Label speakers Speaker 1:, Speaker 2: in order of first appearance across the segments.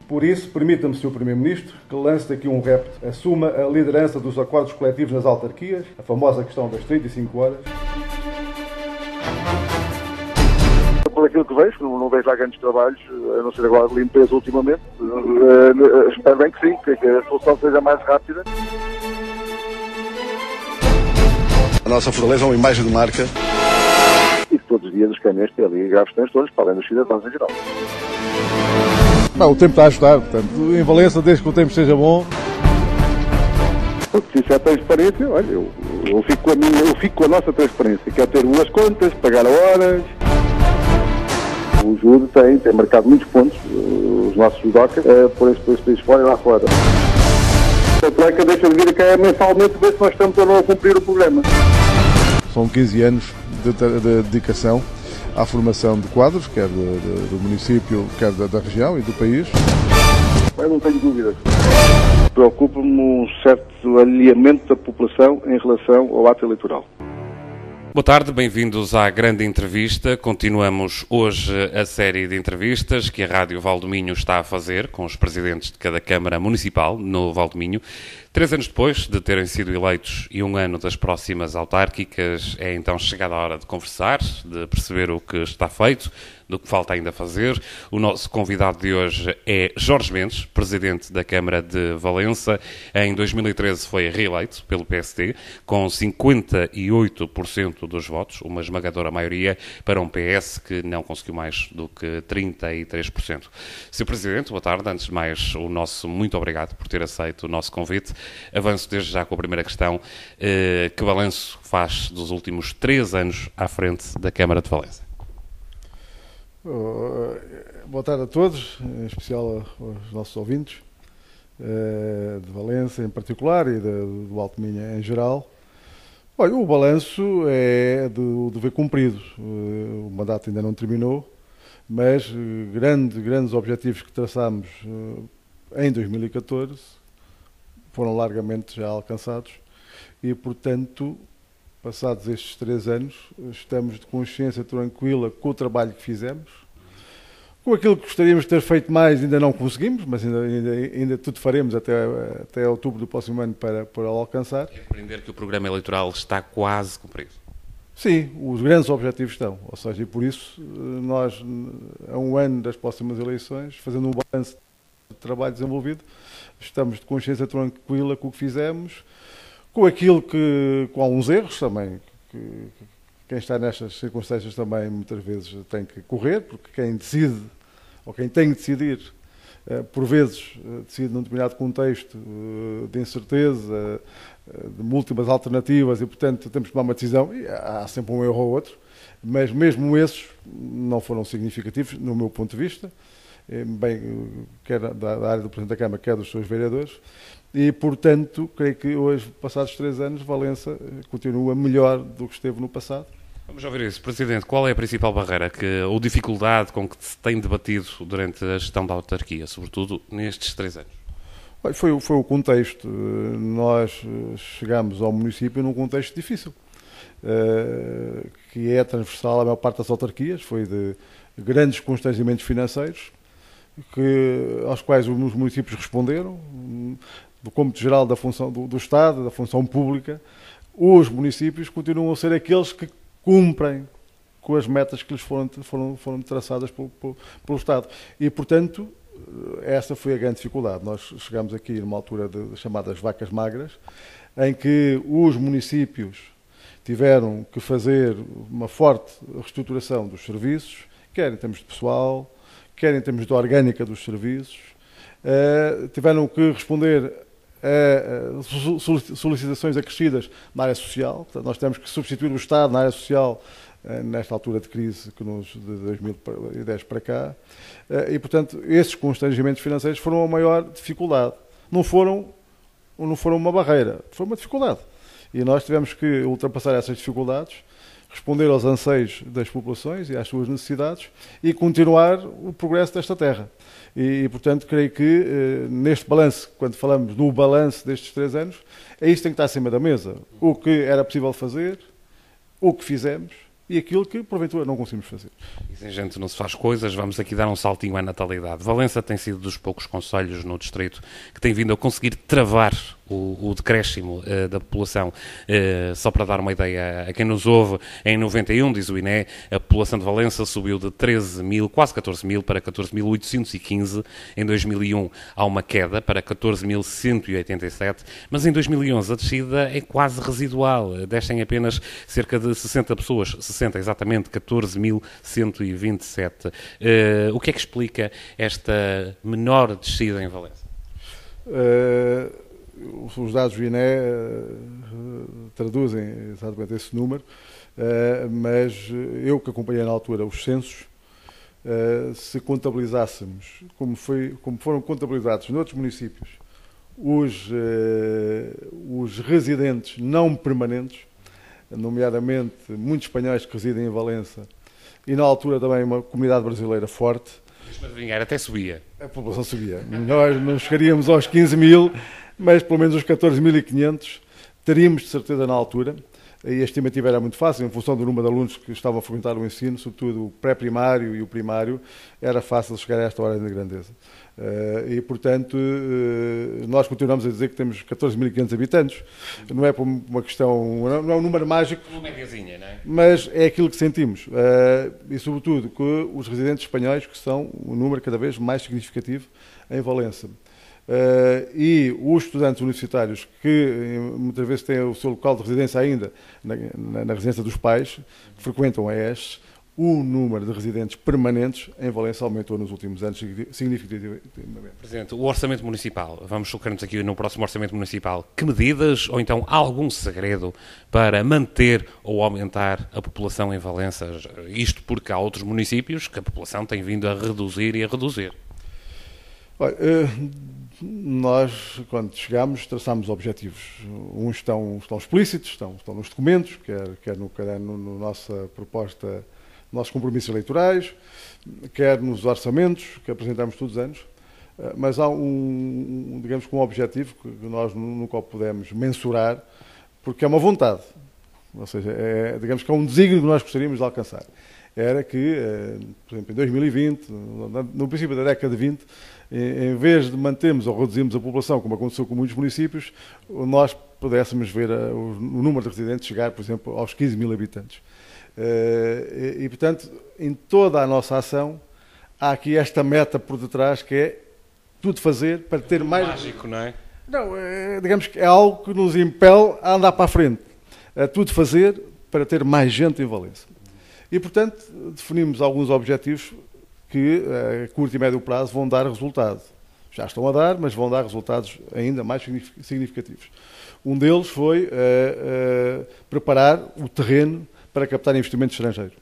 Speaker 1: Por isso, permita-me, Sr. Primeiro-Ministro, que lance daqui um repto. Assuma a liderança dos acordos coletivos nas autarquias, a famosa questão das 35 horas.
Speaker 2: Por aquilo que vejo, não vejo lá grandes trabalhos, a não ser agora de limpeza ultimamente. Espero bem que sim, que a solução seja mais rápida.
Speaker 3: A nossa Fortaleza é uma imagem de marca.
Speaker 2: E todos os dias os caminhões têm ali graves transtornos, para além dos cidadãos em geral.
Speaker 1: Não, o tempo está a ajudar, portanto, em Valença, desde que o tempo seja bom.
Speaker 2: Porque se isso é transparência, olha, eu fico com a nossa transparência, que é ter umas contas, pagar a horas. O júri tem marcado muitos pontos, os nossos judocas, por esse país fora e lá fora. A placa deixa de vir cá mensalmente ver se nós estamos ou não a cumprir o programa.
Speaker 1: São 15 anos de dedicação à formação de quadros, quer do município, quer da região e do país.
Speaker 2: Eu não tenho dúvidas. Preocupa-me um certo alinhamento da população em relação ao ato eleitoral.
Speaker 4: Boa tarde, bem-vindos à grande entrevista. Continuamos hoje a série de entrevistas que a Rádio Val do Minho está a fazer com os presidentes de cada Câmara Municipal no Val do Minho. 3 anos depois de terem sido eleitos e 1 ano das próximas autárquicas, é então chegada a hora de conversar, de perceber o que está feito, do que falta ainda fazer. O nosso convidado de hoje é Jorge Mendes, presidente da Câmara de Valença. Em 2013 foi reeleito pelo PSD, com 58% dos votos, uma esmagadora maioria para um PS que não conseguiu mais do que 33%. Sr. Presidente, boa tarde. Antes de mais, o nosso muito obrigado por ter aceito o nosso convite. Avanço desde já com a primeira questão. Que balanço faz dos últimos 3 anos à frente da Câmara de Valença?
Speaker 1: Boa tarde a todos, em especial aos nossos ouvintes de Valença em particular e do Alto Minho em geral. Olha, o balanço é do dever cumprido. O mandato ainda não terminou, mas grandes objetivos que traçámos em 2014 foram largamente já alcançados e, portanto, passados estes 3 anos, estamos de consciência tranquila com o trabalho que fizemos. Com aquilo que gostaríamos de ter feito mais, ainda não conseguimos, mas ainda tudo faremos até outubro do próximo ano para alcançar.
Speaker 4: É compreender que o programa eleitoral está quase cumprido.
Speaker 1: Sim, os grandes objetivos estão. Ou seja, e por isso, nós, a 1 ano das próximas eleições, fazendo um balanço de trabalho desenvolvido, estamos de consciência tranquila com o que fizemos, com aquilo com alguns erros também, quem está nestas circunstâncias também muitas vezes tem que correr, porque quem decide, ou quem tem que decidir, por vezes decide num determinado contexto de incerteza, de múltiplas alternativas e, portanto, temos que tomar uma decisão e há sempre um erro ou outro, mas mesmo esses não foram significativos, no meu ponto de vista, bem, quer da área do Presidente da Câmara, quer dos seus vereadores, e, portanto, creio que hoje, passados 3 anos, Valença continua melhor do que esteve no passado.
Speaker 4: Vamos ouvir isso. Presidente, qual é a principal barreira ou dificuldade com que se tem debatido durante a gestão da autarquia, sobretudo nestes 3 anos?
Speaker 1: Foi o contexto. Nós chegámos ao município num contexto difícil, que é transversal à maior parte das autarquias, foi de grandes constrangimentos financeiros, aos quais os municípios responderam, do cômputo geral da função do Estado, da função pública. Os municípios continuam a ser aqueles que cumprem com as metas que lhes foram traçadas pelo Estado. E, portanto, essa foi a grande dificuldade. Nós chegamos aqui numa altura de chamadas vacas magras, em que os municípios tiveram que fazer uma forte reestruturação dos serviços, quer em termos de pessoal, quer em termos de orgânica dos serviços, tiveram que responder a solicitações acrescidas na área social. Portanto, nós temos que substituir o Estado na área social nesta altura de crise de 2010 para cá. E, portanto, esses constrangimentos financeiros foram a maior dificuldade. Não foram uma barreira, foi uma dificuldade. E nós tivemos que ultrapassar essas dificuldades, responder aos anseios das populações e às suas necessidades e continuar o progresso desta terra. E portanto, creio que neste balanço, quando falamos do balanço destes 3 anos, é isso que tem que estar acima da mesa. O que era possível fazer, o que fizemos e aquilo que, porventura, não conseguimos fazer.
Speaker 4: Dizem gente, não se faz coisas, vamos aqui dar um saltinho à natalidade. Valença tem sido dos poucos concelhos no distrito que tem vindo a conseguir travar o decréscimo da população. Só para dar uma ideia a quem nos ouve, em 91, diz o INE, a população de Valença subiu de 13 mil, quase 14 mil, para 14.815. Em 2001 há uma queda para 14.187, mas em 2011 a descida é quase residual. Descem apenas cerca de 60 pessoas, 60 exatamente, 14.127. O que é que explica esta menor descida em Valença?
Speaker 1: Os dados do INE traduzem exatamente esse número, mas eu que acompanhei na altura os censos, se contabilizássemos, como foram contabilizados noutros municípios, os residentes não permanentes, nomeadamente muitos espanhóis que residem em Valença, e na altura também uma comunidade brasileira forte.
Speaker 4: Deixa-me adivinhar, até subia.
Speaker 1: A população subia. Nós não chegaríamos aos 15 mil, mas pelo menos os 14.500 teríamos de certeza na altura. E a estimativa era muito fácil, em função do número de alunos que estavam a frequentar o ensino, sobretudo o pré-primário e o primário, era fácil chegar a esta ordem de grandeza. E, portanto, nós continuamos a dizer que temos 14.500 habitantes. Não é por uma questão, não é um número mágico,
Speaker 4: uma médiazinha, não é?
Speaker 1: Mas é aquilo que sentimos. E, sobretudo, que os residentes espanhóis, que são um número cada vez mais significativo em Valença. E os estudantes universitários que muitas vezes têm o seu local de residência ainda na residência dos pais, que frequentam a ES, o número de residentes permanentes em Valença aumentou nos últimos anos significativamente.
Speaker 4: Presidente, o orçamento municipal, vamos focar-nos aqui no próximo orçamento municipal. Que medidas, ou então algum segredo para manter ou aumentar a população em Valença? Isto porque há outros municípios que a população tem vindo a reduzir e a reduzir.
Speaker 1: Olha, nós, quando chegámos, traçámos objetivos. Uns estão explícitos, estão nos documentos, quer no nossa proposta, nossos compromissos eleitorais, quer nos orçamentos que apresentamos todos os anos, mas há um objetivo que nós nunca o pudemos mensurar, porque é uma vontade, ou seja, digamos que é um desígnio que nós gostaríamos de alcançar. Era que, por exemplo, em 2020, no princípio da década de 20, em vez de mantermos ou reduzirmos a população, como aconteceu com muitos municípios, nós pudéssemos ver o número de residentes chegar, por exemplo, aos 15 mil habitantes. E, portanto, em toda a nossa ação, há aqui esta meta por detrás, que é tudo fazer para ter mais...
Speaker 4: Mágico, não é?
Speaker 1: Não, digamos que é algo que nos impele a andar para a frente. Tudo fazer para ter mais gente em Valença. E, portanto, definimos alguns objetivos que, a curto e médio prazo, vão dar resultado. Já estão a dar, mas vão dar resultados ainda mais significativos. Um deles foi preparar o terreno para captar investimento estrangeiro.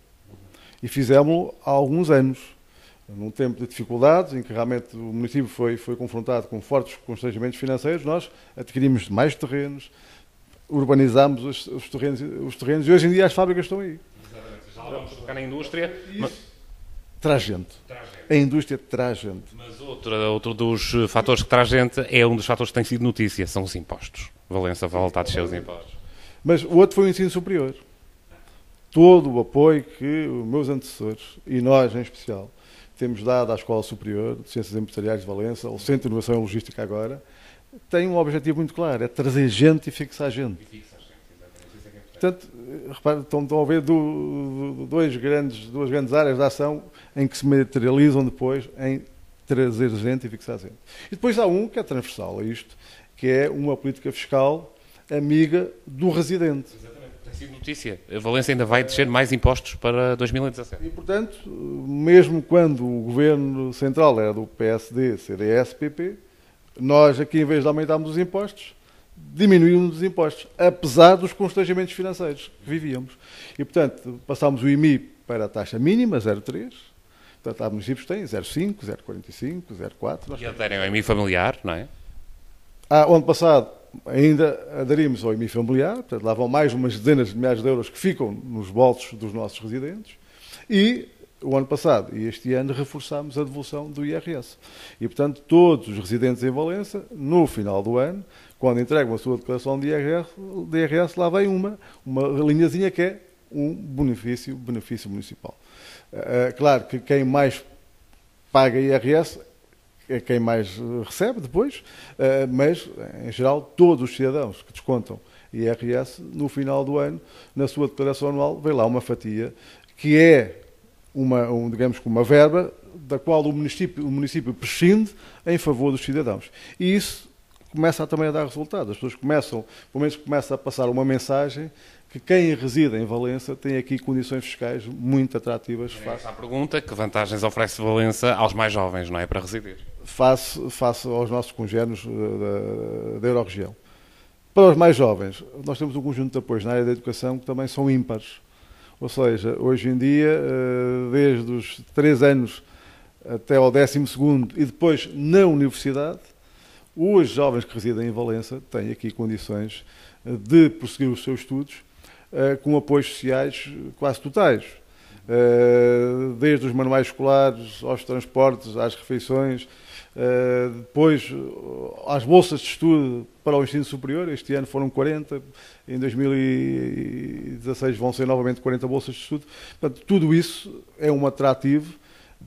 Speaker 1: E fizemos-lo há alguns anos, num tempo de dificuldades, em que realmente o município foi confrontado com fortes constrangimentos financeiros. Nós adquirimos mais terrenos, urbanizámos os terrenos, e hoje em dia as fábricas estão aí.
Speaker 4: Já vamos focar na indústria.
Speaker 1: Traz gente. A indústria traz gente.
Speaker 4: Mas outro dos fatores que traz gente é um dos fatores que tem sido notícia, são os impostos. Valença volta a descer os impostos.
Speaker 1: Mas o outro foi o ensino superior. Todo o apoio que os meus antecessores, e nós em especial, temos dado à Escola Superior de Ciências Empresariais de Valença, ao Centro de Inovação e Logística agora, tem um objetivo muito claro, é trazer gente e fixar gente. Portanto, repare, estão a ver duas grandes áreas de ação em que se materializam depois em trazer gente e fixar gente. E depois há um que é transversal a isto, que é uma política fiscal amiga do residente.
Speaker 4: Exatamente. Tem sido notícia. A Valença ainda vai descer mais impostos para 2017.
Speaker 1: E, portanto, mesmo quando o governo central era do PSD, CDS, PP, nós aqui, em vez de aumentarmos os impostos, diminuímos os impostos, apesar dos constrangimentos financeiros que vivíamos. E, portanto, passámos o IMI para a taxa mínima, 0,3. Portanto, há municípios que têm 0,5, 0,45, 0,4.
Speaker 4: E aderem ao IMI familiar, não é?
Speaker 1: O ano passado ainda aderimos ao IMI familiar, portanto, lá vão mais umas dezenas de milhares de euros que ficam nos bolsos dos nossos residentes. E o ano passado e este ano reforçámos a devolução do IRS. E, portanto, todos os residentes em Valença, no final do ano, quando entregam a sua declaração de IRS, lá vem uma linhazinha que é um benefício municipal. Claro que quem mais paga IRS é quem mais recebe depois, mas, em geral, todos os cidadãos que descontam IRS, no final do ano, na sua declaração anual, vem lá uma fatia que é digamos que uma verba da qual o município prescinde em favor dos cidadãos. E isso começa também a dar resultados. As pessoas pelo menos começam a passar uma mensagem que quem reside em Valença tem aqui condições fiscais muito atrativas.
Speaker 4: Essa é a pergunta, que vantagens oferece Valença aos mais jovens, não é, para residir?
Speaker 1: Face aos nossos congéneres da Euro-região. Para os mais jovens, nós temos um conjunto de apoios na área da educação que também são ímpares. Ou seja, hoje em dia, desde os 3 anos até ao 12º e depois na universidade, os jovens que residem em Valença têm aqui condições de prosseguir os seus estudos com apoios sociais quase totais. Desde os manuais escolares, aos transportes, às refeições, depois às bolsas de estudo para o ensino superior. Este ano foram 40, em 2016 vão ser novamente 40 bolsas de estudo. Portanto, tudo isso é um atrativo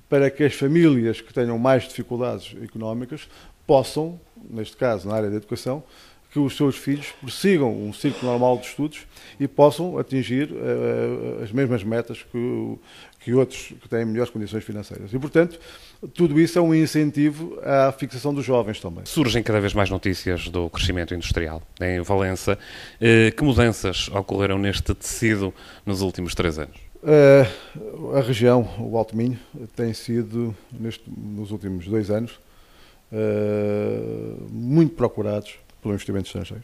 Speaker 1: para que as famílias que tenham mais dificuldades económicas possam, neste caso na área da educação, que os seus filhos prossigam um ciclo normal de estudos e possam atingir as mesmas metas que outros que têm melhores condições financeiras. E, portanto, tudo isso é um incentivo à fixação dos jovens também.
Speaker 4: Surgem cada vez mais notícias do crescimento industrial em Valença. Que mudanças ocorreram neste tecido nos últimos 3 anos?
Speaker 1: A região, o Alto Minho, tem sido, nos últimos 2 anos, muito procurados pelo investimento estrangeiro,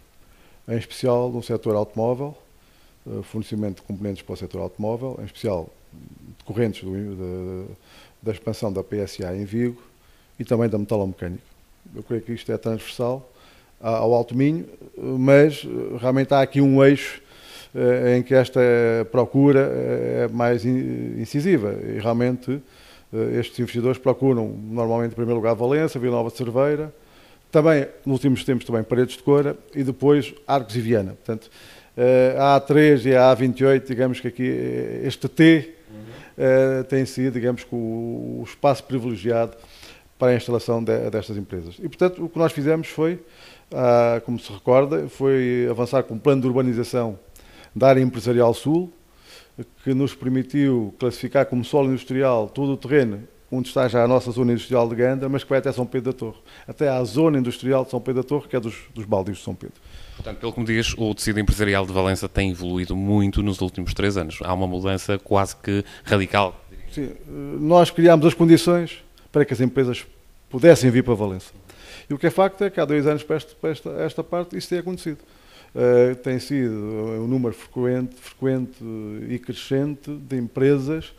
Speaker 1: em especial no setor automóvel, fornecimento de componentes para o setor automóvel, em especial decorrentes da expansão da PSA em Vigo e também da metalomecânica. Eu creio que isto é transversal ao Alto Minho, mas realmente há aqui um eixo em que esta procura é mais incisiva e realmente estes investidores procuram normalmente em primeiro lugar Valença, Vila Nova de Cerveira, também, nos últimos tempos, também Paredes de Coura e depois Arcos e Viana. Portanto, a A3 e a A28, digamos que aqui este T tem sido, digamos que o espaço privilegiado para a instalação destas empresas. E, portanto, o que nós fizemos foi, como se recorda, foi avançar com um plano de urbanização da área empresarial sul, que nos permitiu classificar como solo industrial todo o terreno onde está já a nossa zona industrial de Ganda, mas que vai até São Pedro da Torre. Até à zona industrial de São Pedro da Torre, que é dos baldios de São Pedro.
Speaker 4: Portanto, pelo que me diz, o tecido empresarial de Valença tem evoluído muito nos últimos 3 anos. Há uma mudança quase que radical.
Speaker 1: Sim, nós criámos as condições para que as empresas pudessem vir para Valença. E o que é facto é que há 2 anos para esta parte isso tem acontecido. Tem sido um número frequente e crescente de empresas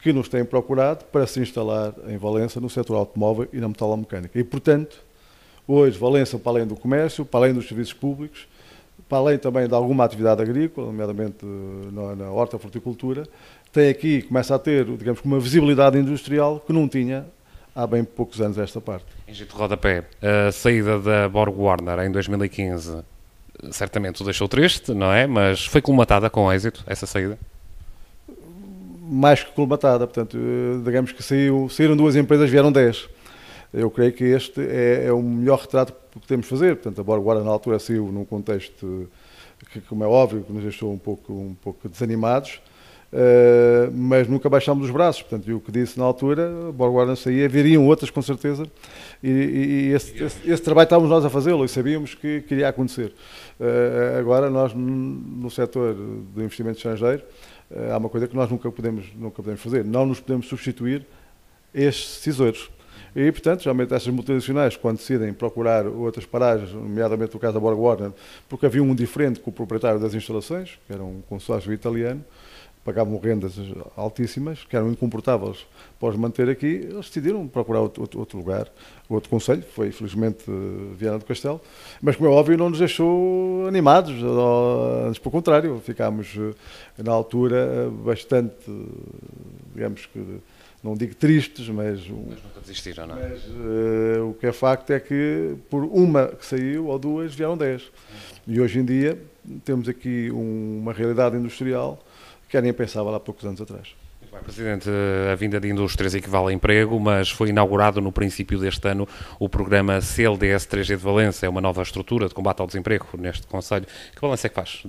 Speaker 1: que nos têm procurado para se instalar em Valença no setor automóvel e na metalomecânica. E, portanto, hoje Valença, para além do comércio, para além dos serviços públicos, para além também de alguma atividade agrícola, nomeadamente na horta-fruticultura, tem aqui, começa a ter, digamos, uma visibilidade industrial que não tinha há bem poucos anos esta parte.
Speaker 4: Em jeito de rodapé, a saída da Borg Warner em 2015 certamente o deixou triste, não é? Mas foi colmatada com êxito essa saída?
Speaker 1: Mais que colmatada, portanto, digamos que saíram 2 empresas, vieram 10. Eu creio que este é o melhor retrato que podemos fazer. Portanto, a Borg Warner na altura saiu num contexto que, como é óbvio, que nos deixou um pouco desanimados, mas nunca baixámos os braços. Portanto, e o que disse na altura, a Borg Warner saía, viriam outras com certeza, e esse trabalho estávamos nós a fazê-lo e sabíamos que iria acontecer. Agora, nós, no setor do investimento estrangeiro, há uma coisa que nós nunca podemos fazer, não nos podemos substituir estes decisores. E, portanto, geralmente estas multinacionais, quando decidem procurar outras paragens, nomeadamente o caso da Borg Warner, porque havia um diferente com o proprietário das instalações, que era um consórcio italiano, pagavam rendas altíssimas, que eram incomportáveis para os manter aqui, eles decidiram procurar outro lugar, outro concelho, foi infelizmente Viana do Castelo, mas como é óbvio não nos deixou animados, antes pelo contrário, ficámos na altura bastante, digamos que, não digo tristes, mas
Speaker 4: nunca desistiram, não é?
Speaker 1: Mas o que é facto é que por uma que saiu ou 2 vieram 10. E hoje em dia temos aqui uma realidade industrial que era impensável há poucos anos atrás.
Speaker 4: Muito bem, Presidente, a vinda de indústrias equivale a emprego, mas foi inaugurado no princípio deste ano o programa CLDS 3G de Valença, é uma nova estrutura de combate ao desemprego neste Conselho. Que balanço é que faz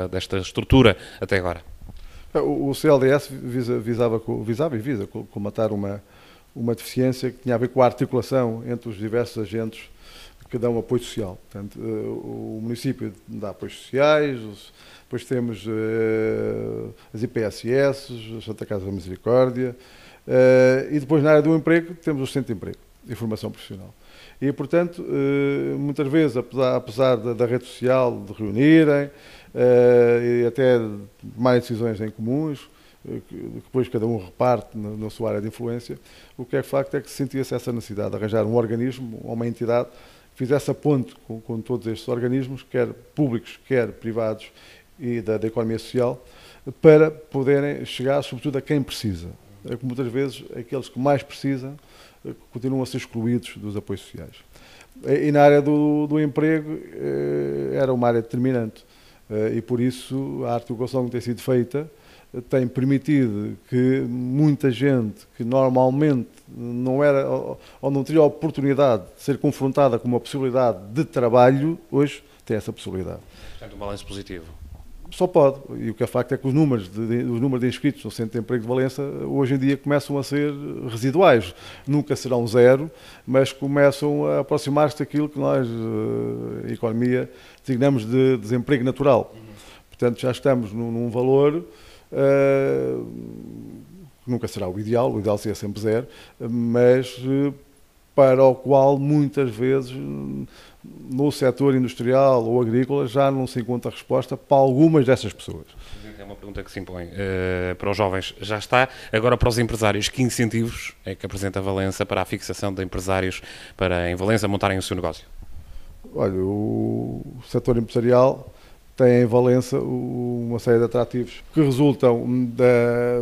Speaker 4: desta estrutura até agora?
Speaker 1: O CLDS visava e visa colmatar uma deficiência que tinha a ver com a articulação entre os diversos agentes que dão apoio social. Portanto, o município dá apoios sociais, depois temos as IPSS, a Santa Casa da Misericórdia, e depois na área do emprego temos o Centro de Emprego e Formação Profissional. E, portanto, muitas vezes, apesar da rede social de reunirem e até de tomarem decisões em comuns, que depois cada um reparte na sua área de influência, o que é facto é que sentia-se essa necessidade de arranjar um organismo ou uma entidade que fizesse a ponte com todos estes organismos, quer públicos, quer privados e da economia social, para poderem chegar, sobretudo, a quem precisa. É que muitas vezes aqueles que mais precisam continuam a ser excluídos dos apoios sociais. E na área do emprego era uma área determinante. E por isso a articulação que tem sido feita tem permitido que muita gente que normalmente não era ou não teria a oportunidade de ser confrontada com uma possibilidade de trabalho, hoje tem essa possibilidade.
Speaker 4: Portanto, um balanço positivo.
Speaker 1: Só pode. E o que é facto é que os números de inscritos no Centro de Emprego de Valença hoje em dia começam a ser residuais. Nunca serão zero, mas começam a aproximar-se daquilo que nós, a economia, designamos de desemprego natural. Portanto, já estamos num valor que nunca será o ideal seria sempre zero, mas para o qual muitas vezes no setor industrial ou agrícola já não se encontra resposta para algumas dessas pessoas.
Speaker 4: É uma pergunta que se impõe. Para os jovens já está, agora para os empresários, que incentivos é que apresenta Valença para a fixação de empresários para em Valença montarem o seu negócio?
Speaker 1: Olha, o setor empresarial tem em Valença uma série de atrativos que resultam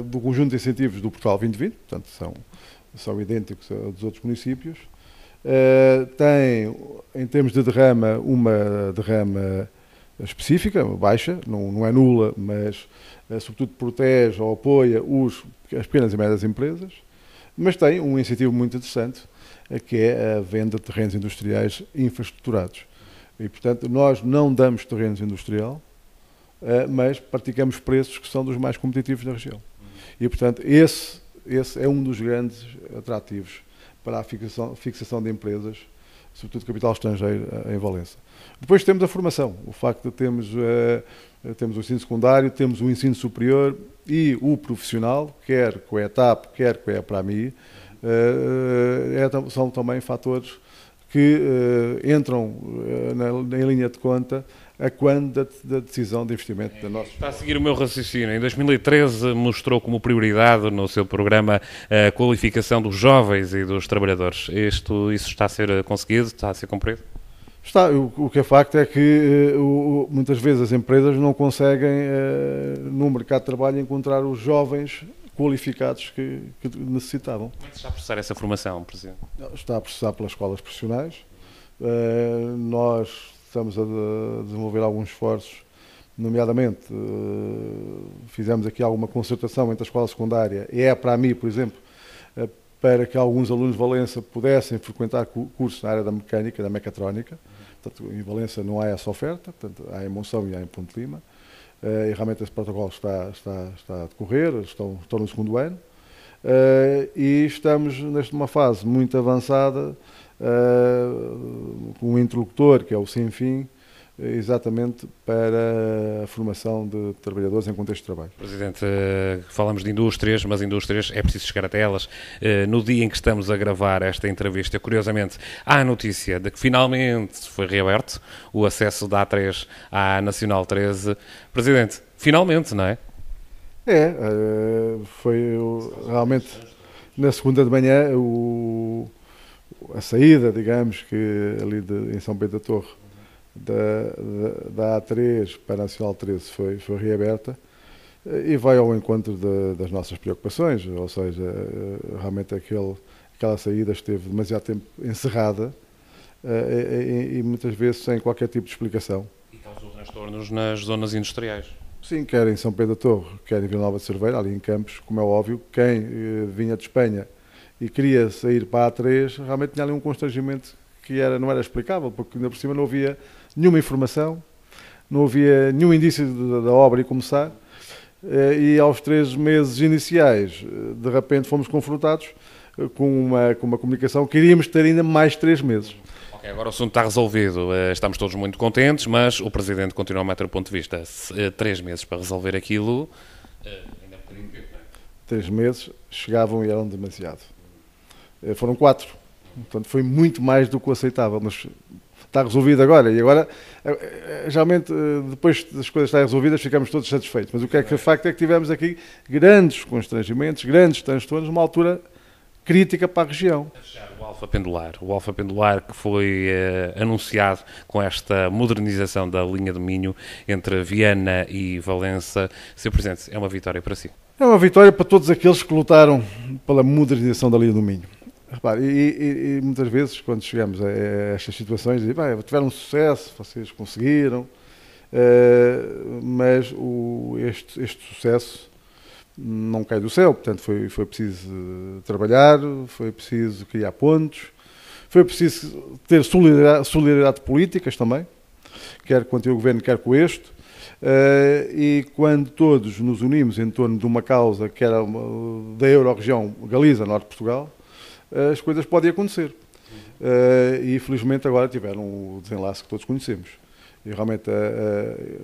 Speaker 1: do conjunto de incentivos do Portugal 2020, portanto são idênticos aos dos outros municípios. Tem, em termos de derrama, uma derrama específica, baixa, não é nula, mas sobretudo protege ou apoia as pequenas e médias empresas, mas tem um incentivo muito interessante, que é a venda de terrenos industriais infraestruturados. E, portanto, nós não damos terrenos industrial, mas praticamos preços que são dos mais competitivos da região. E, portanto, esse é um dos grandes atrativos para a fixação de empresas, sobretudo de capital estrangeiro, em Valença. Depois temos a formação, o facto de temos o ensino secundário, temos o ensino superior e o profissional, quer com a ETAP, quer com a EPRAMI, são também fatores que entram em linha de conta a quando da decisão de investimento da nossa...
Speaker 4: Está a seguir o meu raciocínio. Em 2013 mostrou como prioridade no seu programa a qualificação dos jovens e dos trabalhadores. Isso está a ser conseguido? Está a ser cumprido?
Speaker 1: Está. O que é facto é que muitas vezes as empresas não conseguem no mercado de trabalho encontrar os jovens qualificados que necessitavam.
Speaker 4: Como é que se está a processar essa formação, Presidente?
Speaker 1: Está a processar pelas escolas profissionais. Nós estamos a desenvolver alguns esforços, nomeadamente fizemos aqui alguma concertação entre a escola secundária e a EPRAMI, por exemplo, para que alguns alunos de Valença pudessem frequentar cursos na área da mecânica, da mecatrónica. Portanto, em Valença não há essa oferta, portanto, há em Monção e há em Ponte Lima. E realmente esse protocolo está a decorrer, estão no segundo ano. E estamos numa fase muito avançada com um interlocutor, que é o Sinfim, exatamente para a formação de trabalhadores em contexto de trabalho.
Speaker 4: Presidente, falamos de indústrias, mas indústrias é preciso chegar até elas. No dia em que estamos a gravar esta entrevista, curiosamente, há a notícia de que finalmente foi reaberto o acesso da A3 à Nacional 13. Presidente, finalmente, não é?
Speaker 1: Foi realmente na segunda de manhã a saída, digamos, que ali em São Pedro da Torre, da A3 para a Nacional 13 foi reaberta e vai ao encontro das nossas preocupações, ou seja, realmente aquela saída esteve demasiado tempo encerrada e muitas vezes sem qualquer tipo de explicação.
Speaker 4: E causou transtornos nas zonas industriais.
Speaker 1: Sim, quer em São Pedro da Torre, quer em Vila Nova de Cerveira, ali em Campos, como é óbvio, quem vinha de Espanha e queria sair para a A3, realmente tinha ali um constrangimento que não era explicável, porque ainda por cima não havia nenhuma informação, não havia nenhum indício da obra ir começar, e aos 3 meses iniciais, de repente fomos confrontados com uma comunicação que iríamos ter ainda mais 3 meses.
Speaker 4: Ok, agora o assunto está resolvido, estamos todos muito contentes, mas o Presidente continua a manter o ponto de vista. 3 meses para resolver aquilo, ainda é um bocadinho tempo, não é?
Speaker 1: 3 meses chegavam e eram demasiado. Foram 4, portanto foi muito mais do que o aceitável, mas está resolvido agora. E agora, geralmente, depois das coisas estarem resolvidas, ficamos todos satisfeitos. Mas o que é que é facto é que tivemos aqui grandes constrangimentos, grandes transtornos, numa altura crítica para a região.
Speaker 4: O Alfa Pendular que foi anunciado com esta modernização da linha do Minho entre Viana e Valença. Sr. Presidente, é uma vitória para si?
Speaker 1: É uma vitória para todos aqueles que lutaram pela modernização da linha do Minho. Repare, e muitas vezes, quando chegamos a estas situações, dizem, tiveram um sucesso, vocês conseguiram, mas este sucesso não cai do céu, portanto foi preciso trabalhar, foi preciso criar pontos, foi preciso ter solidariedade políticas também, quer com o antigo governo, quer com este, e quando todos nos unimos em torno de uma causa que era da Euro-região Galiza, Norte de Portugal, as coisas podem acontecer. E felizmente agora tiveram o desenlace que todos conhecemos. E realmente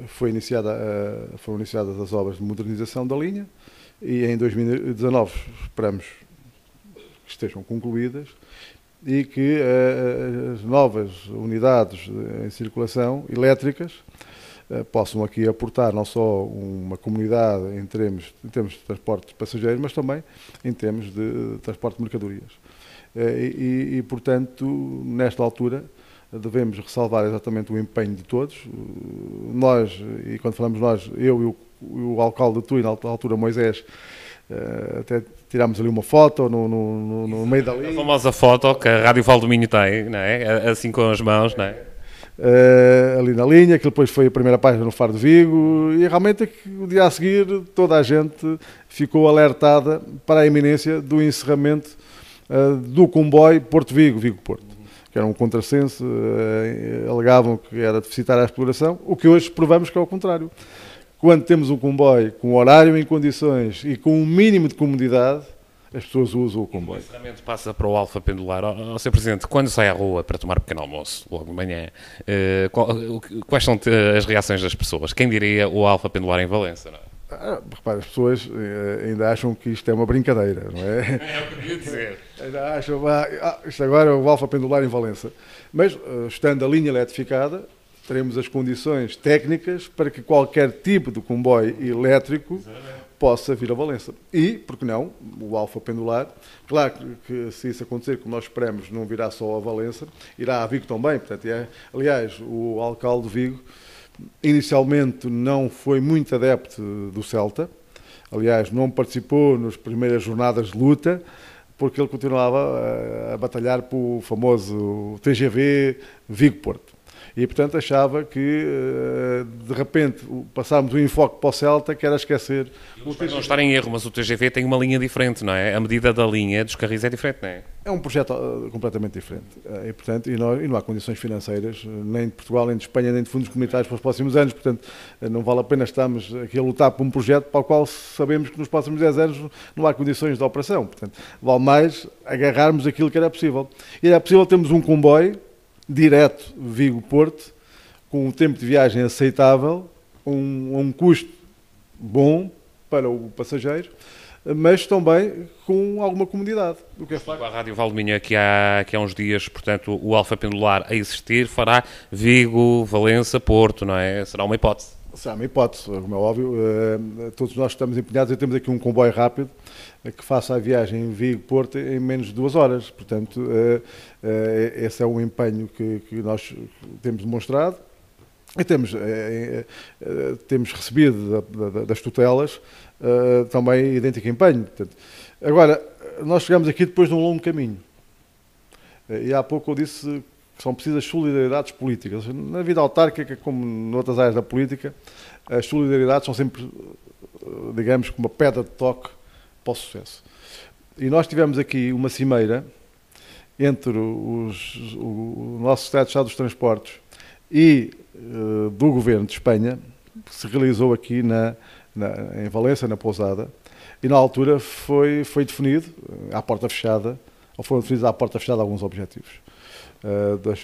Speaker 1: foram iniciadas as obras de modernização da linha e em 2019 esperamos que estejam concluídas e que as novas unidades em circulação elétricas possam aqui aportar não só uma comunidade em termos de transporte de passageiros, mas também em termos de transporte de mercadorias. Portanto, nesta altura, devemos ressalvar exatamente o empenho de todos. Nós, e quando falamos nós, eu e o alcalde de Tui, na altura Moisés, até tirámos ali uma foto no meio da linha.
Speaker 4: A famosa foto que a Rádio Val do Minho tem, não é? Assim com as mãos, não é?
Speaker 1: Ali na linha, que depois foi a primeira página no Faro de Vigo, e realmente o dia a seguir toda a gente ficou alertada para a iminência do encerramento do comboio Porto Vigo, Vigo-Porto, que era um contrassenso, alegavam que era deficitária a exploração, o que hoje provamos que é o contrário. Quando temos um comboio com horário em condições e com um mínimo de comodidade, as pessoas usam o comboio.
Speaker 4: O encerramento passa para o Alfa Pendular. Sr. Presidente, quando sai à rua para tomar pequeno almoço, logo de manhã, quais são as reações das pessoas? Quem diria o Alfa Pendular em Valença, não é?
Speaker 1: Repare, as pessoas ainda acham que isto é uma brincadeira, não é?
Speaker 4: É o que eu queria dizer.
Speaker 1: Ainda acham, isto agora é o Alfa Pendular em Valença. Mas, estando a linha eletrificada, teremos as condições técnicas para que qualquer tipo de comboio elétrico possa vir a Valença. E, por que não, o Alfa Pendular, claro que se isso acontecer, como nós esperamos, não virá só a Valença, irá a Vigo também. Portanto, aliás, o alcalde de Vigo inicialmente não foi muito adepto do Celta, aliás, não participou nas primeiras jornadas de luta, porque ele continuava a batalhar pelo famoso TGV Vigo-Porto. E, portanto, achava que, de repente, passarmos o enfoque para o Celta, que era esquecer...
Speaker 4: Não estar em erro, mas o TGV tem uma linha diferente, não é? A medida da linha dos carris é diferente, não é?
Speaker 1: É um projeto completamente diferente. E, portanto, não há condições financeiras, nem de Portugal, nem de Espanha, nem de fundos comunitários para os próximos anos. Portanto, não vale a pena estarmos aqui a lutar por um projeto para o qual sabemos que nos próximos 10 anos não há condições de operação. Portanto, vale mais agarrarmos aquilo que era possível. E era possível termos um comboio direto Vigo-Porto, com um tempo de viagem aceitável, a um custo bom para o passageiro, mas também com alguma comodidade. O que é facto.
Speaker 4: A Rádio Val do Minho aqui há uns dias, portanto, o Alfa Pendular a existir fará Vigo, Valença, Porto, não é? Será uma hipótese.
Speaker 1: Será uma hipótese, como é óbvio. Todos nós estamos empenhados e temos aqui um comboio rápido que faça a viagem Vigo-Porto em menos de 2 horas. Portanto, esse é um empenho que nós temos demonstrado e temos recebido das tutelas também idêntico empenho. Portanto, agora, nós chegamos aqui depois de um longo caminho. E há pouco eu disse que são precisas solidariedades políticas. Na vida autárquica, como noutras áreas da política, as solidariedades são sempre, digamos, como uma pedra de toque para o sucesso. E nós tivemos aqui uma cimeira entre o nosso Secretário de Estado dos Transportes e do Governo de Espanha, que se realizou aqui em Valença, na Pousada, e na altura foi definido, à porta fechada, ou foram definidos à porta fechada alguns objetivos,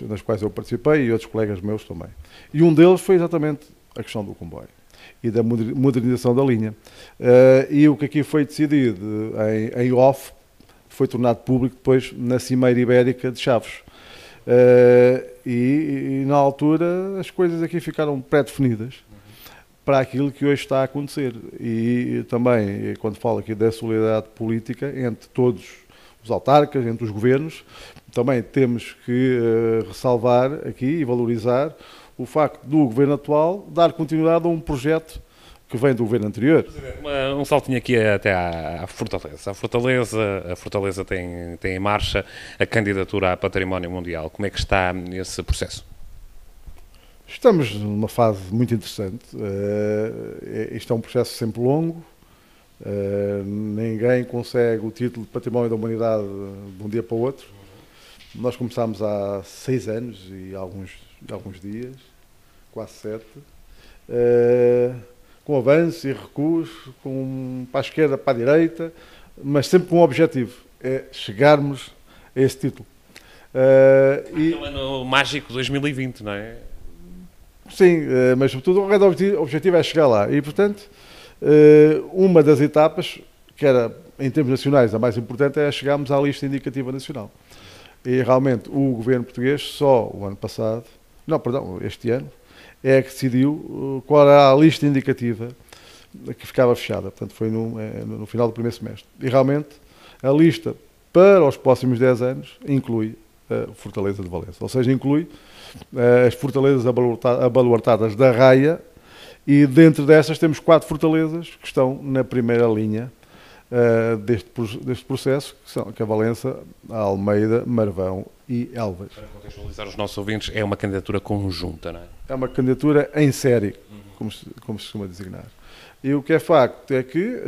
Speaker 1: das quais eu participei e outros colegas meus também. E um deles foi exatamente a questão do comboio e da modernização da linha. E o que aqui foi decidido em off foi tornado público depois na Cimeira Ibérica de Chaves. E na altura as coisas aqui ficaram pré-definidas para aquilo que hoje está a acontecer. E também, quando falo aqui da solidariedade política entre todos os autarcas, entre os governos, também temos que ressalvar aqui e valorizar o facto do governo atual dar continuidade a um projeto que vem do governo anterior.
Speaker 4: Um saltinho aqui até à Fortaleza. A Fortaleza tem em marcha a candidatura a Património Mundial. Como é que está esse processo?
Speaker 1: Estamos numa fase muito interessante. Isto é um processo sempre longo. Ninguém consegue o título de Património da Humanidade de um dia para o outro. Nós começámos há 6 anos e alguns dias, quase 7, com avanços e recuos, para a esquerda, para a direita, mas sempre com um objetivo, é chegarmos a esse título.
Speaker 4: É o ano mágico 2020, não é?
Speaker 1: Sim, mas sobretudo o objetivo é chegar lá. E, portanto, uma das etapas, que era em termos nacionais a mais importante, é chegarmos à lista indicativa nacional. E realmente o governo português só o ano passado, este ano, é que decidiu qual era a lista indicativa que ficava fechada. Portanto, foi no final do primeiro semestre. E realmente a lista para os próximos 10 anos inclui a Fortaleza de Valença. Ou seja, inclui as fortalezas abaluartadas da Raia, e dentro dessas temos 4 fortalezas que estão na primeira linha deste processo, que é a Valença, a Almeida, Marvão e Elvas.
Speaker 4: Para contextualizar os nossos ouvintes, é uma candidatura conjunta, não é?
Speaker 1: É uma candidatura em série, como se costuma designar. E o que é facto é que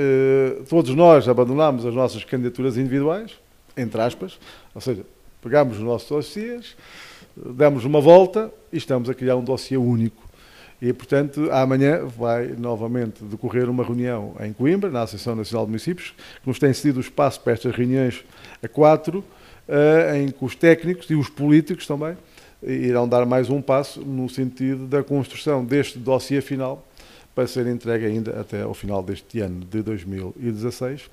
Speaker 1: todos nós abandonámos as nossas candidaturas individuais, entre aspas, ou seja, pegámos os nossos dossiês, demos uma volta e estamos a criar um dossiê único. E, portanto, amanhã vai novamente decorrer uma reunião em Coimbra, na Associação Nacional de Municípios, que nos tem cedido o espaço para estas reuniões a 4, em que os técnicos e os políticos também irão dar mais um passo no sentido da construção deste dossiê final, para ser entregue ainda até ao final deste ano de 2016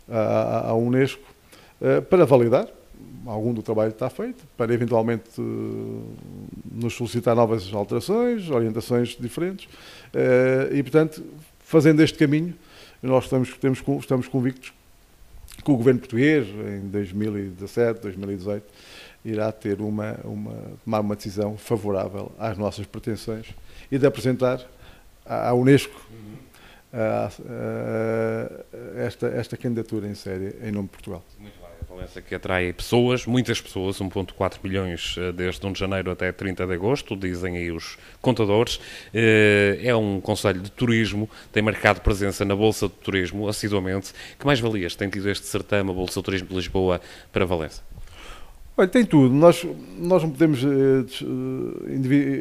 Speaker 1: à Unesco, para validar algum do trabalho que está feito, para eventualmente nos solicitar novas alterações, orientações diferentes, e, portanto, fazendo este caminho, nós estamos convictos que o governo português, em 2017, 2018, irá ter tomar uma decisão favorável às nossas pretensões e de apresentar à Unesco esta candidatura em série em nome de Portugal.
Speaker 4: Muito bem. A Valença que atrai pessoas, muitas pessoas, 1,4 milhões desde 1 de janeiro até 30 de agosto, dizem aí os contadores. É um concelho de turismo, tem marcado presença na Bolsa de Turismo assiduamente. Que mais valias tem tido este certame, a Bolsa de Turismo de Lisboa, para Valença?
Speaker 1: Olha, tem tudo. Nós não podemos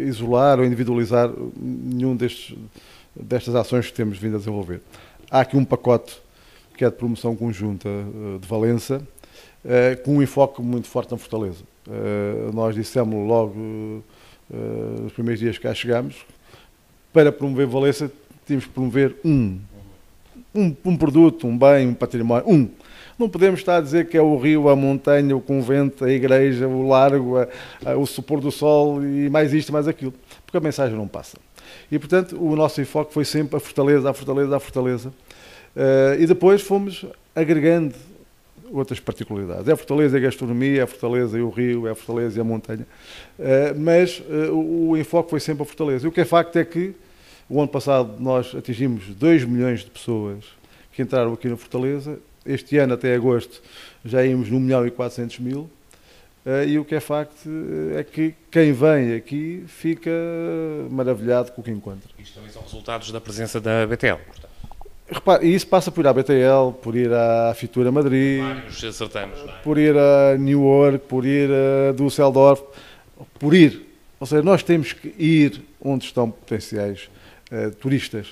Speaker 1: isolar ou individualizar nenhum destas ações que temos vindo a desenvolver. Há aqui um pacote que é de promoção conjunta de Valença, com um enfoque muito forte na Fortaleza. Nós dissemos logo, nos primeiros dias que cá chegámos, para promover Valença, tínhamos que promover um produto, um bem, um património, Não podemos estar a dizer que é o rio, a montanha, o convento, a igreja, o largo, o supor do sol e mais isto, mais aquilo, porque a mensagem não passa. E, portanto, o nosso enfoque foi sempre a Fortaleza, a Fortaleza, a Fortaleza. E depois fomos agregando outras particularidades. É a Fortaleza e a gastronomia, é a Fortaleza e o rio, é a Fortaleza e a montanha. Mas o enfoque foi sempre a Fortaleza. E o que é facto é que o ano passado nós atingimos 2 milhões de pessoas que entraram aqui na Fortaleza. Este ano, até agosto, já íamos no 1.400.000. E o que é facto é que quem vem aqui fica maravilhado com o que encontra.
Speaker 4: Isto também são resultados da presença da BTL, portanto.
Speaker 1: Repare, e isso passa por ir à BTL, por ir à Fitura Madrid,
Speaker 4: Vários acertamos, não é?
Speaker 1: por ir a New York, por ir a Düsseldorf, por ir. Ou seja, nós temos que ir onde estão potenciais turistas.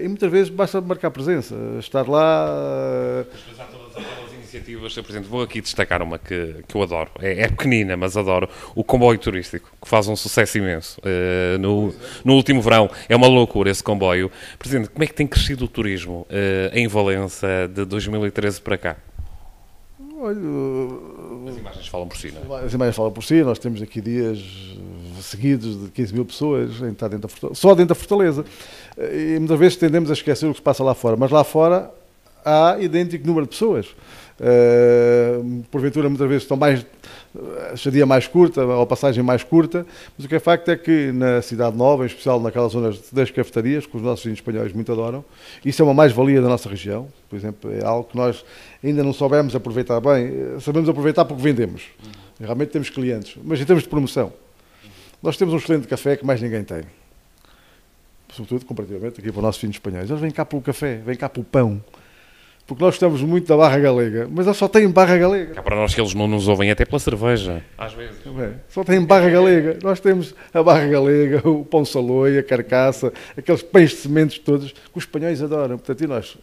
Speaker 1: E muitas vezes basta marcar presença, estar lá.
Speaker 4: Mas há todas aquelas iniciativas, por exemplo, vou aqui destacar uma que eu adoro, é pequenina, mas adoro, o comboio turístico, que faz um sucesso imenso. No último verão, é uma loucura esse comboio. Presidente, como é que tem crescido o turismo em Valença de 2013 para cá?
Speaker 1: Olha,
Speaker 4: as imagens falam por si, não é?
Speaker 1: As imagens falam por si, nós temos aqui dias seguidos de 15 mil pessoas só dentro da Fortaleza. E muitas vezes tendemos a esquecer o que se passa lá fora, mas lá fora há idêntico número de pessoas. Porventura muitas vezes estão a estadia mais curta, ou a passagem mais curta, mas o que é facto é que na Cidade Nova, em especial naquelas zonas das cafetarias, que os nossos vizinhos espanhóis muito adoram, isso é uma mais-valia da nossa região. Por exemplo, é algo que nós ainda não soubemos aproveitar bem. Sabemos aproveitar porque vendemos. Realmente temos clientes, mas em termos de promoção, nós temos um excelente café que mais ninguém tem. Sobretudo comparativamente aqui para os nossos vizinhos espanhóis. Eles vêm cá pelo café, vêm cá pelo pão. Porque nós gostamos muito da barra galega, mas eles só têm barra galega.
Speaker 4: Cá para nós que eles não nos ouvem até pela cerveja, às vezes.
Speaker 1: Só têm barra galega. Nós temos a barra galega, o pão saloia, a carcaça, aqueles pães de sementes todos que os espanhóis adoram. Portanto, e nós,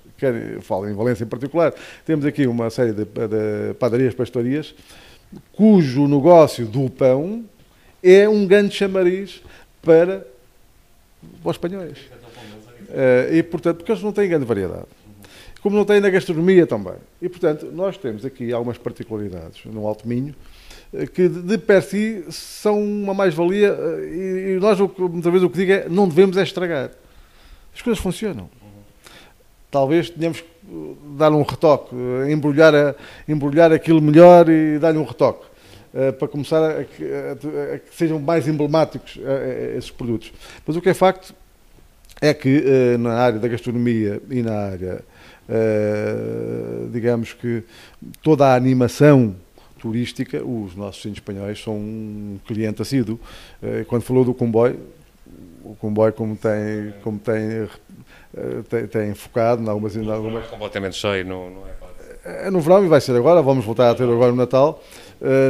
Speaker 1: falo em Valência em particular, temos aqui uma série de padarias, pastorias, cujo negócio do pão é um grande chamariz para os espanhóis. E, portanto, porque eles não têm grande variedade. Como não têm na gastronomia também. E, portanto, nós temos aqui algumas particularidades no Alto Minho que, de per si, são uma mais-valia e nós, muitas vezes, o que digo é não devemos estragar. As coisas funcionam. Talvez tenhamos que dar um retoque, embrulhar aquilo melhor e dar-lhe um retoque, para começar a que sejam mais emblemáticos esses produtos. Mas o que é facto é que na área da gastronomia e na área digamos que toda a animação turística, os nossos vizinhos espanhóis são um cliente assíduo. Quando falou do comboio, o comboio como tem focado em algumas...
Speaker 4: Não é completamente cheio, não é?
Speaker 1: No verão, e vai ser agora, vamos voltar a ter agora no Natal.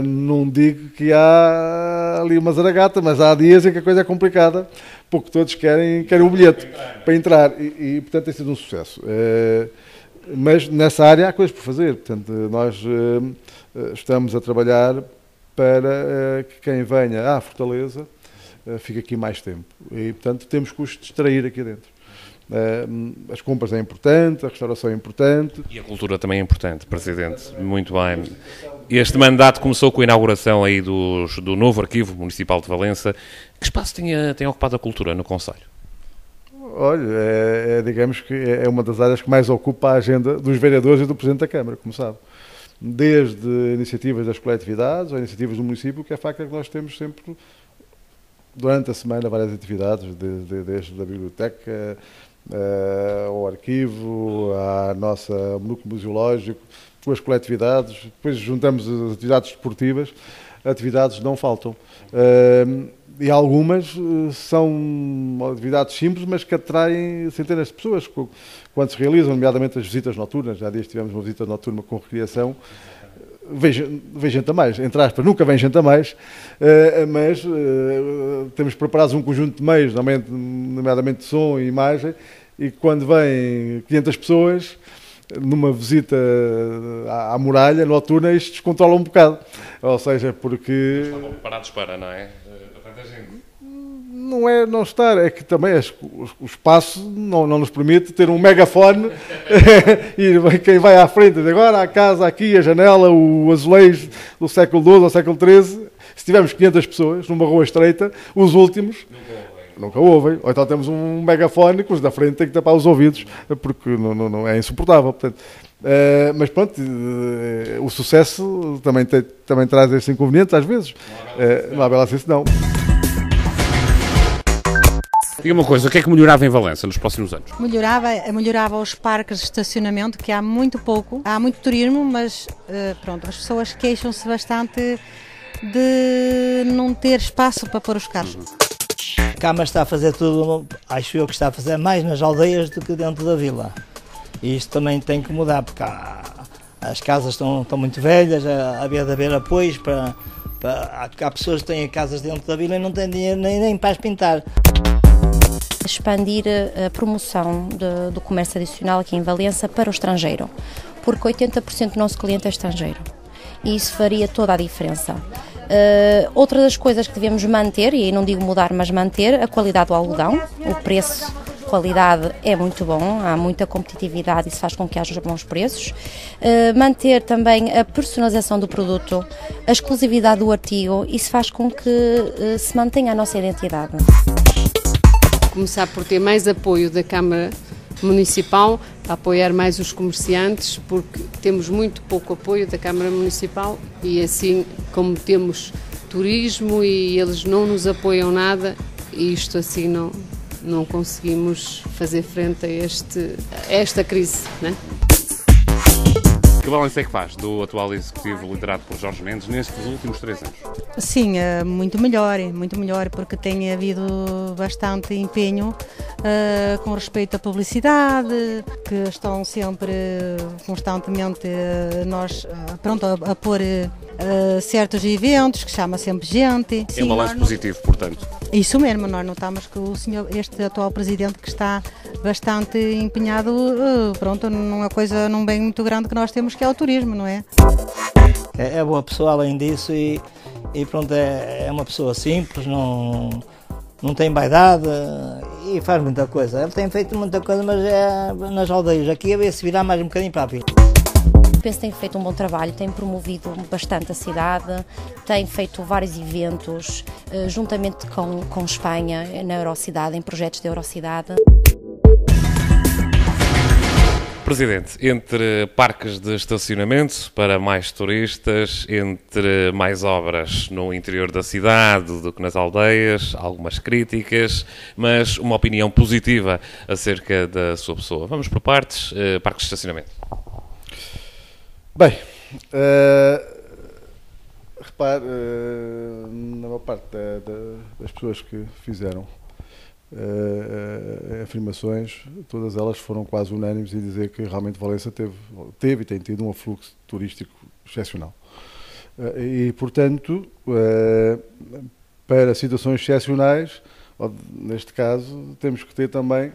Speaker 1: Não digo que há ali uma zaragata, mas há dias em que a coisa é complicada, porque todos querem o bilhete para entrar e portanto, tem sido um sucesso. Mas nessa área há coisas por fazer, portanto, nós estamos a trabalhar para que quem venha à Fortaleza fique aqui mais tempo e, portanto, temos que os distrair aqui dentro. As compras é importante, a restauração é importante.
Speaker 4: E a cultura também é importante, Presidente. Muito bem. Este mandato começou com a inauguração aí do novo Arquivo Municipal de Valença. Que espaço tem ocupado a cultura no concelho?
Speaker 1: Olha, digamos que é uma das áreas que mais ocupa a agenda dos vereadores e do Presidente da Câmara, como sabe. Desde iniciativas das coletividades ou iniciativas do município, que é facto é que nós temos sempre, durante a semana, várias atividades, desde a biblioteca ao arquivo, à nossa núcleo museológico, com as coletividades, depois juntamos as atividades desportivas, atividades não faltam. E algumas são atividades simples, mas que atraem centenas de pessoas quando se realizam, nomeadamente as visitas noturnas. Já há dias tivemos uma visita noturna com recreação. Vem gente a mais, entre aspas, nunca vem gente a mais, mas temos preparados um conjunto de meios, nomeadamente de som e imagem, e quando vêm 500 pessoas, numa visita à muralha noturna, isto descontrola um bocado. Ou seja, porque...
Speaker 4: Estavam preparados para, não é? Tanta gente.
Speaker 1: Não é não estar, é que também o espaço não nos permite ter um megafone e quem vai à frente, agora a casa aqui, a janela, o azulejo do século XII ao século XIII, se tivermos 500 pessoas numa rua estreita, os últimos nunca ouvem. Ou então temos um megafone que os da frente têm que tapar os ouvidos, porque não é insuportável. Portanto, mas pronto, o sucesso também traz esses inconvenientes às vezes. Não há bela senso, não.
Speaker 4: Diga uma coisa, o que é que melhorava em Valença nos próximos anos?
Speaker 5: Melhorava os parques de estacionamento, que há muito pouco. Há muito turismo, mas pronto, as pessoas queixam-se bastante de não ter espaço para pôr os carros.
Speaker 6: A Câmara está a fazer tudo, acho eu que está a fazer mais nas aldeias do que dentro da vila. E isto também tem que mudar, porque as casas estão muito velhas, havia de haver apoios há pessoas que têm casas dentro da vila e não têm dinheiro nem para as pintar.
Speaker 7: Expandir a promoção do comércio adicional aqui em Valença para o estrangeiro, porque 80% do nosso cliente é estrangeiro e isso faria toda a diferença. Outra das coisas que devemos manter, e aí não digo mudar, mas manter, a qualidade do algodão, o preço, qualidade é muito bom, há muita competitividade e isso faz com que haja bons preços. Manter também a personalização do produto, a exclusividade do artigo, isso faz com que se mantenha a nossa identidade.
Speaker 8: Começar por ter mais apoio da Câmara Municipal, a apoiar mais os comerciantes, porque temos muito pouco apoio da Câmara Municipal e assim como temos turismo e eles não nos apoiam nada, isto assim não conseguimos fazer frente a esta crise, né?
Speaker 4: Que balanço é que faz do atual Executivo liderado por Jorge Mendes nestes últimos 3 anos?
Speaker 5: Sim, muito melhor, porque tem havido bastante empenho com respeito à publicidade, que estão sempre constantemente a pôr certos eventos, que chama sempre gente.
Speaker 4: É um balanço positivo, portanto.
Speaker 5: Isso mesmo, nós notamos que este atual presidente que está bastante empenhado, numa coisa, num bem muito grande que nós temos, que é o turismo, não é?
Speaker 6: É boa pessoa além disso e pronto, é uma pessoa simples, não tem vaidade e faz muita coisa. Ele tem feito muita coisa, mas é nas aldeias. Aqui a ver se virar mais um bocadinho para a vila.
Speaker 7: Penso que tem feito um bom trabalho, tem promovido bastante a cidade, tem feito vários eventos, juntamente com Espanha, na Eurocidade, em projetos de Eurocidade.
Speaker 4: Presidente, entre parques de estacionamento para mais turistas, entre mais obras no interior da cidade do que nas aldeias, algumas críticas, mas uma opinião positiva acerca da sua pessoa. Vamos por partes, parques de estacionamento.
Speaker 1: Bem, repare, na maior parte das pessoas que fizeram afirmações, todas elas foram quase unânimes em dizer que realmente Valença teve e tem tido um afluxo turístico excepcional. E, portanto, para situações excepcionais, neste caso, temos que ter também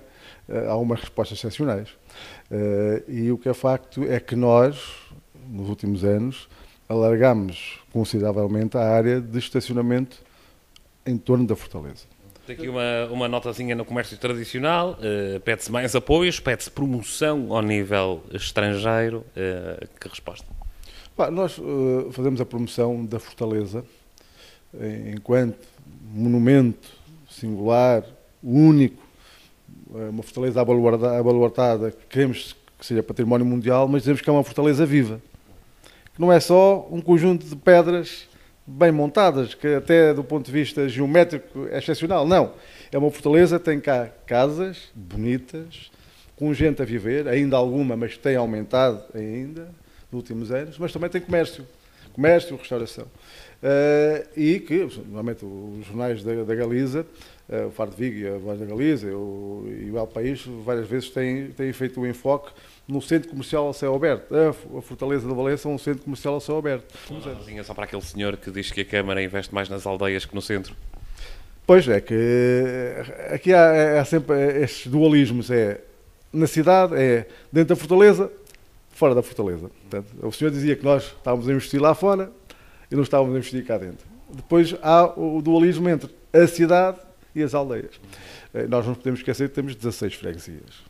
Speaker 1: algumas respostas excepcionais. E o que é facto é que nós, nos últimos anos, alargámos consideravelmente a área de estacionamento em torno da Fortaleza.
Speaker 4: Tem aqui uma notazinha no comércio tradicional, pede-se mais apoios, pede-se promoção ao nível estrangeiro. Que resposta?
Speaker 1: Nós fazemos a promoção da Fortaleza enquanto monumento singular, único, uma fortaleza abaluartada, que queremos que seja património mundial, mas dizemos que é uma fortaleza viva. Que não é só um conjunto de pedras bem montadas, que até do ponto de vista geométrico é excepcional. Não. É uma fortaleza, tem cá casas bonitas, com gente a viver, ainda alguma, mas tem aumentado ainda nos últimos anos, mas também tem comércio, restauração. E que, normalmente, os jornais da Galiza, o Faro de Vigo e a Voz da Galiza e o El País, várias vezes têm feito o enfoque no centro comercial ao céu aberto. A Fortaleza de Valença é um centro comercial ao céu aberto.
Speaker 4: Só para aquele senhor que diz que a Câmara investe mais nas aldeias que no centro.
Speaker 1: Pois é, que aqui há sempre estes dualismos. Na cidade, dentro da Fortaleza, fora da Fortaleza. Portanto, o senhor dizia que nós estávamos a investir lá fora e não estávamos a investir cá dentro. Depois há o dualismo entre a cidade e as aldeias. Nós não podemos esquecer que temos 16 freguesias.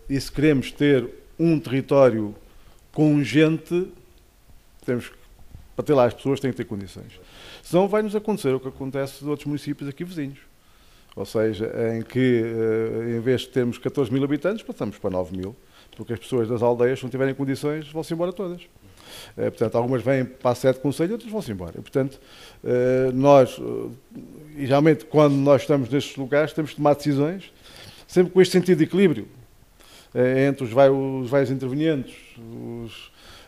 Speaker 1: E se queremos ter um território com gente, para ter lá as pessoas têm que ter condições. Senão vai-nos acontecer o que acontece de outros municípios aqui vizinhos. Ou seja, em que em vez de termos 14 mil habitantes, passamos para 9 mil, porque as pessoas das aldeias, se não tiverem condições, vão-se embora todas. Portanto, algumas vêm para a sede do concelho, outras vão-se embora. E, portanto, nós, e realmente, quando nós estamos nestes lugares, temos que tomar decisões, sempre com este sentido de equilíbrio, entre os vários intervenientes,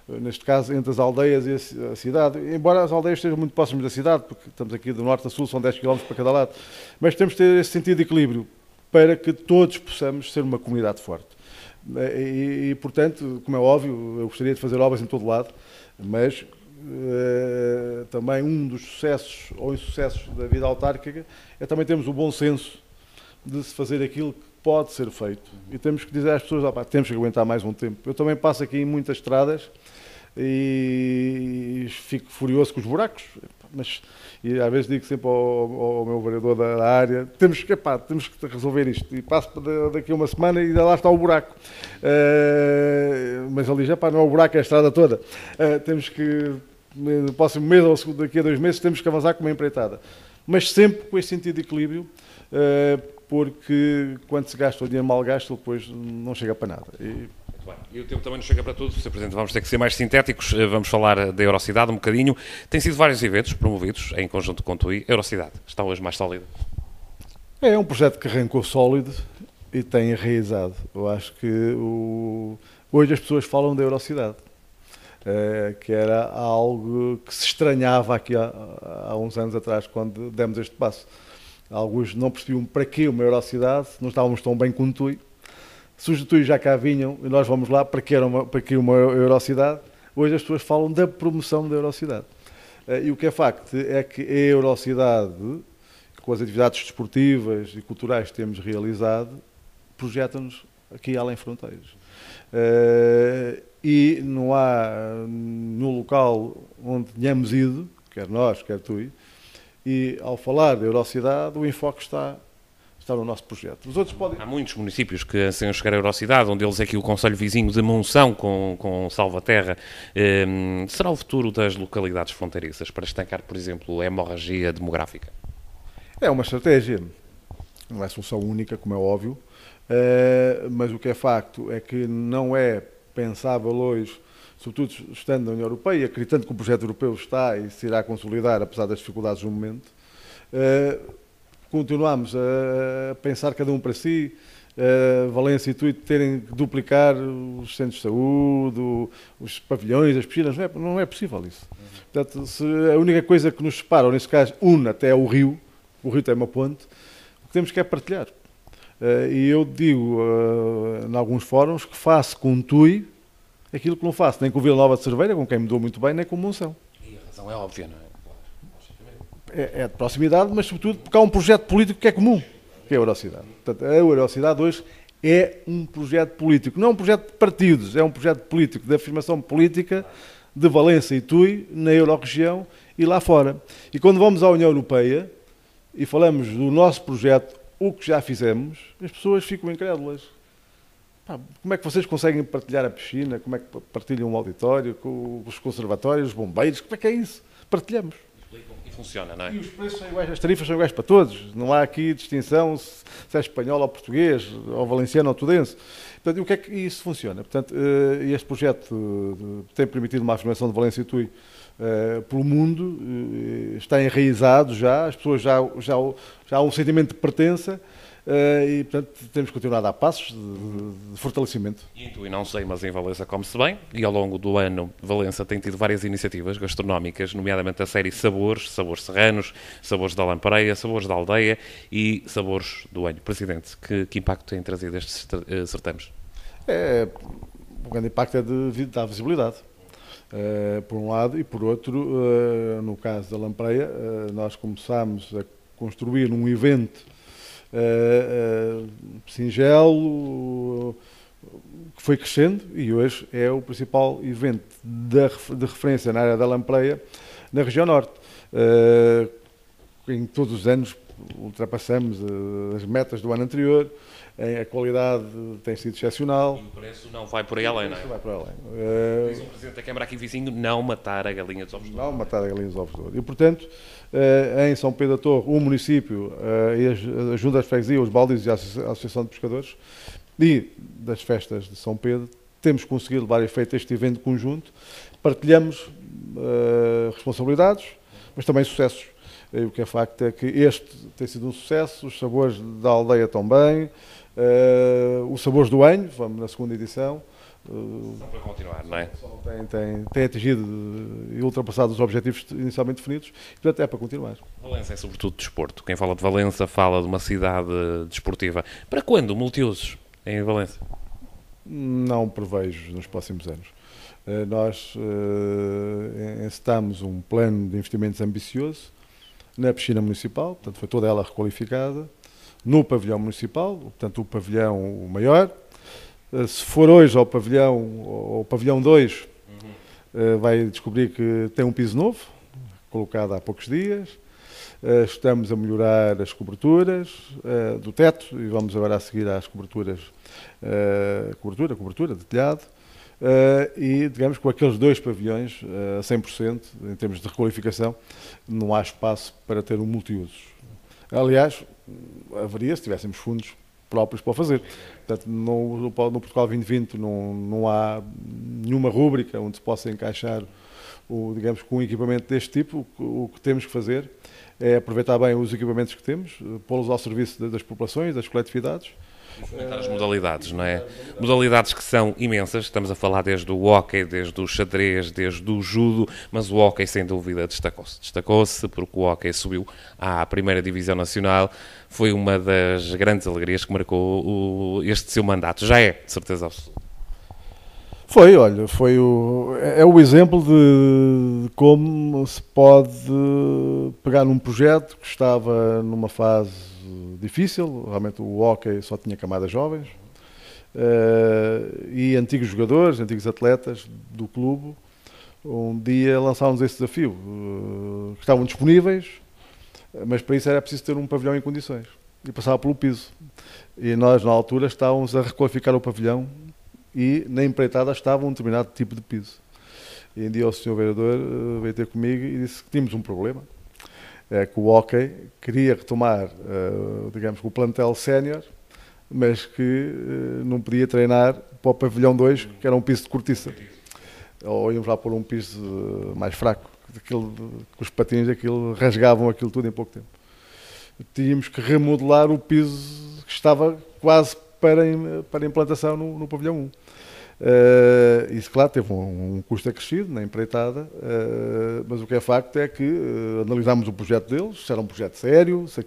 Speaker 1: neste caso, entre as aldeias e a cidade, embora as aldeias estejam muito próximas da cidade, porque estamos aqui do norte a sul, são 10 km para cada lado, mas temos que ter esse sentido de equilíbrio para que todos possamos ser uma comunidade forte. E, portanto, como é óbvio, eu gostaria de fazer obras em todo lado, mas também um dos sucessos ou insucessos da vida autárquica é também termos o bom senso de se fazer aquilo que pode ser feito. E temos que dizer às pessoas, temos que aguentar mais um tempo. Eu também passo aqui em muitas estradas e fico furioso com os buracos, e às vezes digo sempre ao meu vereador da área, temos que resolver isto, e passo daqui a uma semana e lá está o buraco, mas ali já não é o buraco, é a estrada toda. Temos que, no próximo mês ou daqui a 2 meses, temos que avançar com uma empreitada, mas sempre com esse sentido de equilíbrio, porque quando se gasta o dinheiro mal gasto, depois não chega para nada.
Speaker 4: E o tempo também não chega para tudo, Sr. Presidente, vamos ter que ser mais sintéticos, vamos falar da Eurocidade um bocadinho. Tem sido vários eventos promovidos em conjunto com o TUI. Eurocidade está hoje mais sólida?
Speaker 1: É um projeto que arrancou sólido e tem enraizado. Eu acho que hoje as pessoas falam da Eurocidade, que era algo que se estranhava aqui há uns anos atrás, quando demos este passo. Alguns não percebiam para que uma Eurocidade, não estávamos tão bem com o TUI. Se os TUI já cá vinham e nós vamos lá, para que uma Eurocidade? Hoje as pessoas falam da promoção da Eurocidade. E o que é facto é que a Eurocidade, com as atividades desportivas e culturais que temos realizado, projeta-nos aqui além fronteiras. E não há no local onde tenhamos ido, quer nós, quer TUI, e ao falar da Eurocidade, o enfoque está no nosso projeto. Os outros podem...
Speaker 4: Há muitos municípios que anseiam chegar à Eurocidade, um deles é aqui o concelho vizinho de Monção, com Salvaterra. Será o futuro das localidades fronteiriças para estancar, por exemplo, a hemorragia demográfica?
Speaker 1: É uma estratégia. Não é solução única, como é óbvio, mas o que é facto é que não é pensável hoje, sobretudo estando na União Europeia, acreditando que o projeto europeu está e se irá consolidar, apesar das dificuldades no momento, continuamos a pensar cada um para si, Valência e TUI terem que duplicar os centros de saúde, os pavilhões, as piscinas, não é possível isso. Portanto, se a única coisa que nos separa, ou nesse caso une até o rio tem uma ponte, o que temos que é partilhar. E eu digo em alguns fóruns que faço com o TUI aquilo que não faço, nem com Vila Nova de Cerveira, com quem me dou muito bem, nem com Monção.
Speaker 4: E a razão é óbvia, não é?
Speaker 1: É de proximidade, mas sobretudo porque há um projeto político que é comum, que é a Eurocidade. Portanto, a Eurocidade hoje é um projeto político, não é um projeto de partidos, é um projeto político, de afirmação política de Valência e TUI na Euro-região e lá fora. E quando vamos à União Europeia e falamos do nosso projeto, o que já fizemos, as pessoas ficam incrédulas. Como é que vocês conseguem partilhar a piscina? Como é que partilham um auditório com os conservatórios, os bombeiros? Como é que é isso? Partilhamos.
Speaker 4: Funciona, não é?
Speaker 1: E os preços são iguais, as tarifas são iguais para todos. Não há aqui distinção se é espanhol ou português, ou valenciano ou tudense. Portanto, o que é que isso funciona? Portanto, este projeto tem permitido uma afirmação de Valência e TUI pelo mundo, está enraizado já, as pessoas já há um sentimento de pertença, e, portanto, temos que continuar a dar passos de fortalecimento.
Speaker 4: E em TUI não sei, mas em Valença come-se bem, e ao longo do ano Valença tem tido várias iniciativas gastronómicas, nomeadamente a série Sabores serranos, Sabores da Lampreia, Sabores da Aldeia e Sabores do Anho. Presidente, que impacto têm trazido estes certames?
Speaker 1: O grande impacto é de dar visibilidade, por um lado, e por outro, no caso da Lampreia, nós começámos a construir um evento singelo, que foi crescendo e hoje é o principal evento de referência na área da lampreia na região norte. Em todos os anos ultrapassamos as metas do ano anterior, a qualidade tem sido excepcional.
Speaker 4: E o preço não vai por aí além, não é?
Speaker 1: Não vai por aí
Speaker 4: além. Diz o Presidente da Câmara aqui vizinho, não matar a galinha dos ovos de ouro.
Speaker 1: Não matar a galinha dos ovos de ouro. E, portanto, em São Pedro da Torre, o município e a Junta de Freguesia, os baldios e a Associação de Pescadores e das festas de São Pedro, temos conseguido levar a efeito este evento conjunto, partilhamos responsabilidades, mas também sucessos. E o que é facto é que este tem sido um sucesso, os sabores da aldeia também, os sabores do Anho, vamos na segunda edição,
Speaker 4: Para continuar, não é?
Speaker 1: Tem atingido e ultrapassado os objetivos inicialmente definidos e, portanto, é para continuar.
Speaker 4: Valença é sobretudo desporto. Quem fala de Valença fala de uma cidade desportiva. Para quando o multiusos em Valença?
Speaker 1: Não prevejo nos próximos anos. Nós encetamos um plano de investimentos ambicioso na piscina municipal, portanto foi toda ela requalificada, no pavilhão municipal, portanto o pavilhão o maior. Se for hoje ao pavilhão 2, vai descobrir que tem um piso novo, colocado há poucos dias. Estamos a melhorar as coberturas do teto e vamos agora a seguir às cobertura de telhado. E, digamos, com aqueles 2 pavilhões a 100%, em termos de requalificação, não há espaço para ter um multiusos. Aliás, haveria se tivéssemos fundos próprios para o fazer. Portanto, no Portugal 2020 não há nenhuma rúbrica onde se possa encaixar, digamos, com um equipamento deste tipo. O que temos que fazer é aproveitar bem os equipamentos que temos, pô-los ao serviço das populações, das coletividades.
Speaker 4: E fomentar as modalidades, não é? Modalidades que são imensas, estamos a falar desde o hóquei, desde o xadrez, desde o judo, mas o hóquei sem dúvida destacou-se. Destacou-se porque o hóquei subiu à primeira divisão nacional, foi uma das grandes alegrias que marcou este seu mandato, já é, de certeza absoluta.
Speaker 1: É o exemplo de como se pode pegar num projeto que estava numa fase difícil, realmente o hóquei só tinha camadas jovens, e antigos jogadores, antigos atletas do clube, um dia lançámos esse desafio, que estavam disponíveis, mas para isso era preciso ter um pavilhão em condições, e passava pelo piso. E nós, na altura, estávamos a requalificar o pavilhão, e na empreitada estava um determinado tipo de piso. E um dia o Sr. Vereador veio ter comigo e disse que tínhamos um problema, que o hóquei queria retomar, digamos, o plantel sénior, mas que não podia treinar para o pavilhão 2, que era um piso de cortiça. Ou íamos lá pôr um piso mais fraco, com os patins rasgavam aquilo tudo em pouco tempo. Tínhamos que remodelar o piso que estava quase para implantação no pavilhão 1. Isso, claro, teve um custo acrescido na empreitada, mas o que é facto é que analisámos o projeto deles, se era um projeto sério, se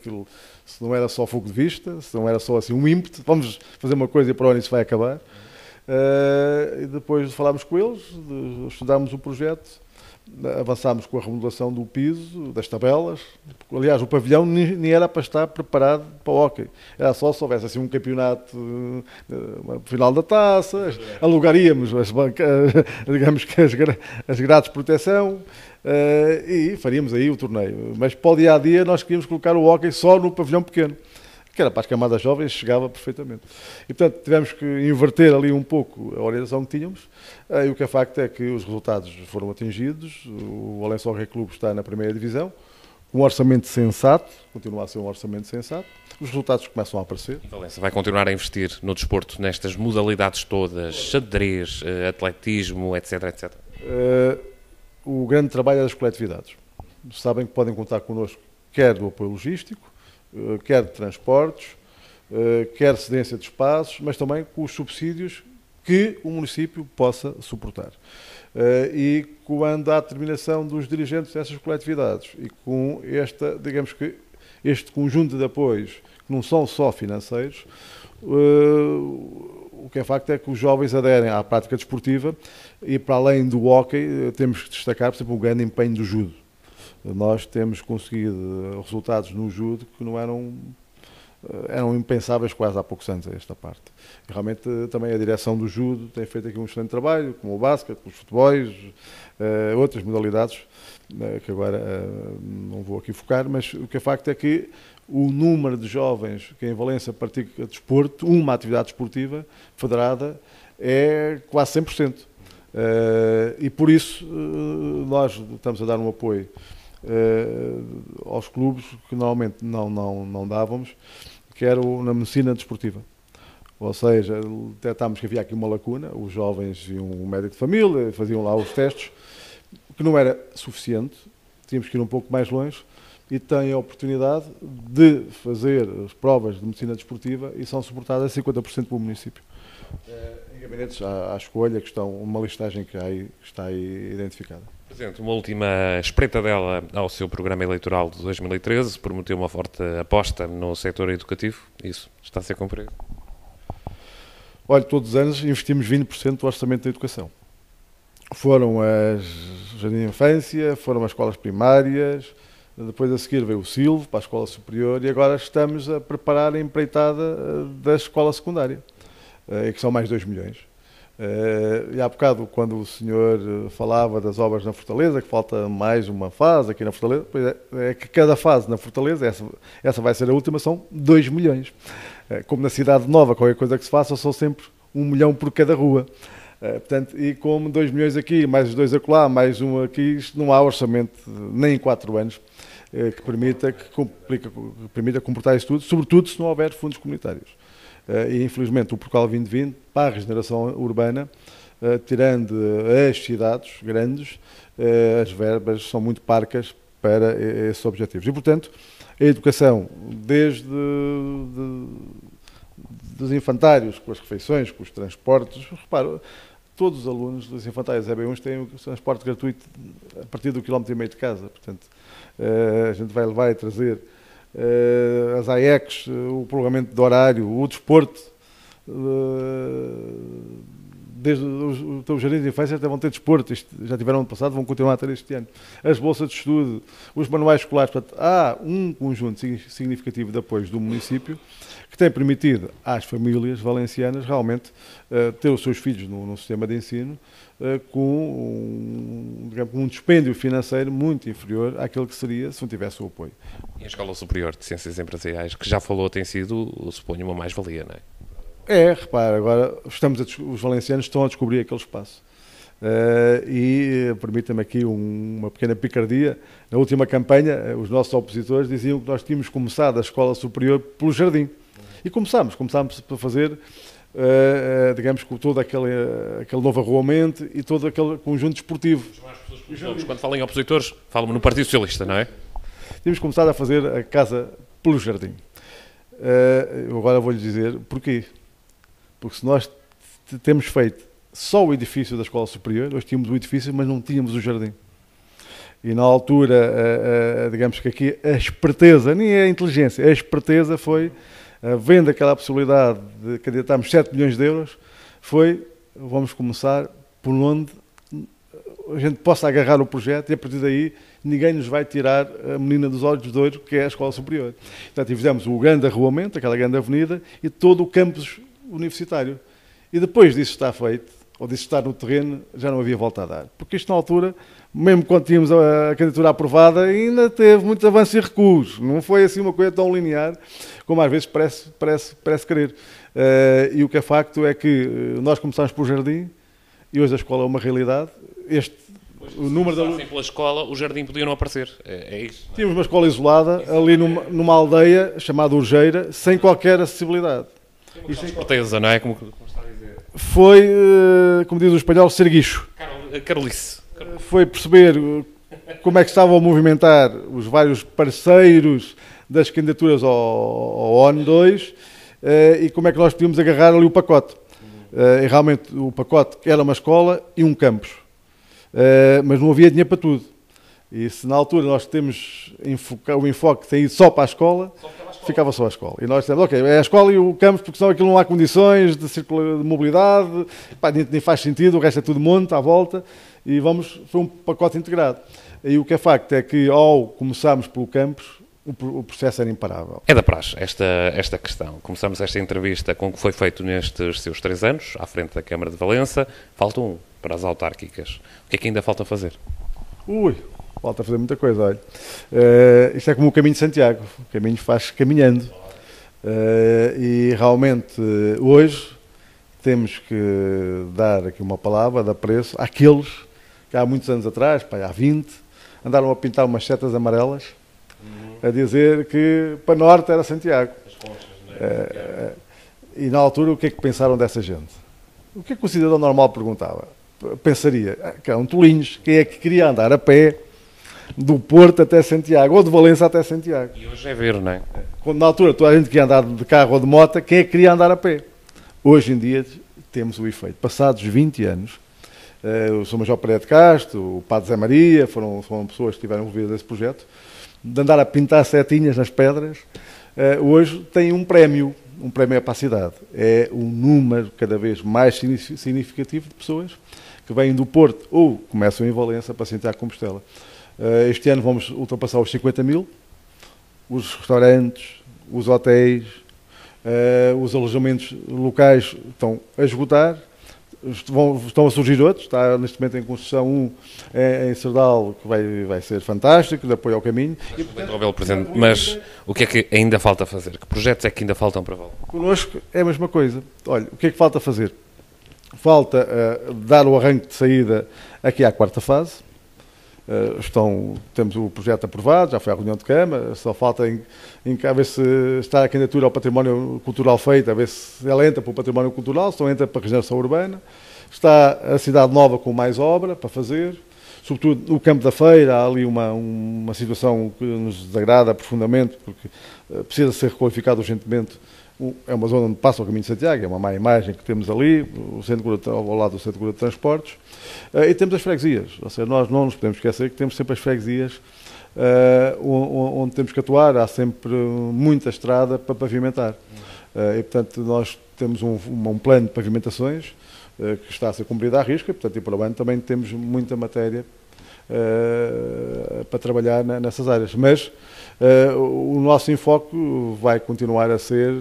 Speaker 1: não era só fogo de vista, se não era só assim um ímpeto, vamos fazer uma coisa e para onde isso vai acabar. E depois falámos com eles, estudámos o projeto, avançámos com a remodelação do piso, das tabelas. Aliás, o pavilhão nem era para estar preparado para o hóquei. Era só se houvesse assim um campeonato, uma final da taça, alugaríamos digamos que as grades de proteção e faríamos aí o torneio. Mas para o dia-a-dia nós queríamos colocar o hóquei só no pavilhão pequeno, que era para as camadas jovens, chegava perfeitamente. E, portanto, tivemos que inverter ali um pouco a orientação que tínhamos, e o que é facto é que os resultados foram atingidos, o Valença Hóquei Clube está na primeira divisão, um orçamento sensato, continua a ser um orçamento sensato, os resultados começam a aparecer.
Speaker 4: Valença vai continuar a investir no desporto, nestas modalidades todas, xadrez, atletismo, etc, etc.
Speaker 1: O grande trabalho é das coletividades. Sabem que podem contar connosco, quer do apoio logístico, quer de transportes, quer cedência de espaços, mas também com os subsídios que o município possa suportar. E quando há determinação dos dirigentes dessas coletividades e com este conjunto de apoios, que não são só financeiros, o que é facto é que os jovens aderem à prática desportiva e, para além do hóquei, temos que destacar, por exemplo, o grande empenho do judo. Nós temos conseguido resultados no judo que não eram impensáveis quase há poucos anos, esta parte. E realmente também a direção do judo tem feito aqui um excelente trabalho, como o basquete, os futebols, outras modalidades, que agora não vou aqui focar, mas o que é facto é que o número de jovens que em Valença pratica desporto, uma atividade desportiva federada, é quase 100%. E por isso nós estamos a dar um apoio aos clubes que normalmente não dávamos, que era na medicina desportiva. Ou seja, detectámos que havia aqui uma lacuna, os jovens iam um médico de família, faziam lá os testes, que não era suficiente, tínhamos que ir um pouco mais longe, e têm a oportunidade de fazer as provas de medicina desportiva e são suportadas a 50% pelo município. gabinetes à escolha, que estão uma listagem que está aí identificada.
Speaker 4: Presidente, uma última espreitadela ao seu programa eleitoral de 2013, prometeu uma forte aposta no setor educativo. Isso está a ser cumprido?
Speaker 1: Olha, todos os anos investimos 20% do orçamento da educação. Foram as jardim de infância, foram as escolas primárias, depois a seguir veio o Silvo para a escola superior e agora estamos a preparar a empreitada da escola secundária, que são mais 2 milhões. E há bocado, quando o senhor falava das obras na Fortaleza, que falta mais uma fase aqui na Fortaleza, pois é que cada fase na Fortaleza, essa vai ser a última, são 2 milhões. Como na cidade nova, qualquer coisa que se faça, são sempre 1 milhão por cada rua. Portanto, e como 2 milhões aqui, mais 2 acolá, mais 1 aqui, isto não há orçamento nem em 4 anos que permita comportar isso tudo, sobretudo se não houver fundos comunitários. E infelizmente o Portugal 2020, para a regeneração urbana, tirando as cidades grandes, as verbas são muito parcas para esses objetivos. E portanto, a educação, desde dos infantários, com as refeições, com os transportes, reparo, todos os alunos dos infantários EB1 têm o transporte gratuito a partir do 1,5 km de casa. Portanto, a gente vai levar e trazer as AECs, o prolongamento de horário, o desporto, desde os jardins de infância até vão ter desporto, isto já tiveram ano passado, vão continuar a ter este ano. As bolsas de estudo, os manuais escolares, portanto, há um conjunto significativo de apoios do município que tem permitido às famílias valencianas realmente ter os seus filhos no sistema de ensino com um dispêndio financeiro muito inferior àquele que seria se não tivesse o apoio.
Speaker 4: E a Escola Superior de Ciências Empresariais, que já falou, tem sido, suponho, uma mais-valia, não é?
Speaker 1: Repara, agora os valencianos estão a descobrir aquele espaço. E permita-me aqui uma pequena picardia. Na última campanha, os nossos opositores diziam que nós tínhamos começado a Escola Superior pelo jardim. E começámos para fazer, digamos, com todo aquele novo arruamento e todo aquele conjunto desportivo.
Speaker 4: Quando falam em opositores, falam no Partido Socialista, não é?
Speaker 1: Tínhamos começado a fazer a casa pelo jardim. Eu agora vou-lhe dizer porquê. Porque se nós temos feito só o edifício da Escola Superior, nós tínhamos o edifício, mas não tínhamos o jardim. E na altura, digamos que aqui a esperteza, nem é a inteligência, a esperteza foi, vendo aquela possibilidade de candidatarmos 7 milhões de euros, vamos começar por onde a gente possa agarrar o projeto e a partir daí ninguém nos vai tirar a menina dos olhos de ouro, que é a Escola Superior. Portanto, fizemos o grande arruamento, aquela grande avenida e todo o campus universitário. E depois disso estar feito, ou disso estar no terreno, já não havia volta a dar. Porque isto na altura, mesmo quando tínhamos a candidatura aprovada, ainda teve muitos avanços e recuos. Não foi assim uma coisa tão linear como às vezes parece querer. E o que é facto é que nós começámos pelo jardim e hoje a escola é uma realidade. O número
Speaker 4: pela escola, o jardim podia não aparecer. É isso.
Speaker 1: Tínhamos uma escola isolada ali numa aldeia chamada Urgeira, sem qualquer acessibilidade.
Speaker 4: E sem certeza, não é? Como está a dizer.
Speaker 1: Foi, como diz o espanhol, serguicho.
Speaker 4: Carolice.
Speaker 1: Foi perceber como é que estavam a movimentar os vários parceiros das candidaturas ao ONU 2 e como é que nós podíamos agarrar ali o pacote. E realmente o pacote era uma escola e um campus. Mas não havia dinheiro para tudo. E se na altura nós temos o enfoque que tem ido só para a escola, ficava só a escola. E nós dissemos, ok, é a escola e o campus, porque senão aquilo não há condições de mobilidade, nem faz sentido, o resto é tudo monte à volta, e foi um pacote integrado. E o que é facto é que ao começarmos pelo campus, o processo era imparável.
Speaker 4: É da praxe esta questão. Começamos esta entrevista com o que foi feito nestes seus 3 anos, à frente da Câmara de Valença. Falta um para as autárquicas. O que é que ainda falta fazer?
Speaker 1: Falta fazer muita coisa, olha. Isto é como o caminho de Santiago. O caminho faz caminhando. E realmente, hoje, temos que dar aqui uma palavra de apreço àqueles que há muitos anos atrás, há 20, andaram a pintar umas setas amarelas a dizer que para norte era Santiago. E na altura, o que é que pensaram dessa gente? O que é que o cidadão normal perguntava? Pensaria, que eram tolinhos, quem é que queria andar a pé do Porto até Santiago, ou de Valença até Santiago?
Speaker 4: E hoje é ver, não é?
Speaker 1: Quando na altura toda a gente queria andar de carro ou de moto, quem é que queria andar a pé? Hoje em dia temos o efeito. Passados 20 anos, o Sr. Major Pereira de Castro, o Padre Zé Maria, foram pessoas que estiveram envolvidas nesse projeto, de andar a pintar setinhas nas pedras, hoje tem um prémio à cidade. É um número cada vez mais significativo de pessoas que vêm do Porto ou começam em Valença para Santiago de Compostela. Este ano vamos ultrapassar os 50 mil. Os restaurantes, os hotéis, os alojamentos locais estão a esgotar. Estão a surgir outros, está neste momento em construção um em Serdal que vai ser fantástico, de apoio ao caminho.
Speaker 4: Mas o que é que ainda falta fazer? Que projetos é que ainda faltam para Val?
Speaker 1: Connosco é a mesma coisa. Olha, o que é que falta fazer? Falta dar o arranque de saída aqui à quarta fase. Temos o projeto aprovado, já foi à reunião de Câmara, só falta a ver se está a candidatura ao património cultural feita, a ver se ela entra para o património cultural, se não entra para a regeneração urbana. Está a Cidade Nova com mais obra para fazer, sobretudo no campo da feira, há ali uma situação que nos desagrada profundamente, porque precisa ser requalificado urgentemente. É uma zona onde passa o caminho de Santiago, é uma má imagem que temos ali, ao lado do Centro de Transportes, e temos as freguesias, ou seja, nós não nos podemos esquecer que temos sempre as freguesias onde temos que atuar, há sempre muita estrada para pavimentar, e portanto nós temos um plano de pavimentações que está a ser cumprido à risca, e portanto e para o ano também temos muita matéria para trabalhar nessas áreas, mas o nosso enfoque vai continuar a ser,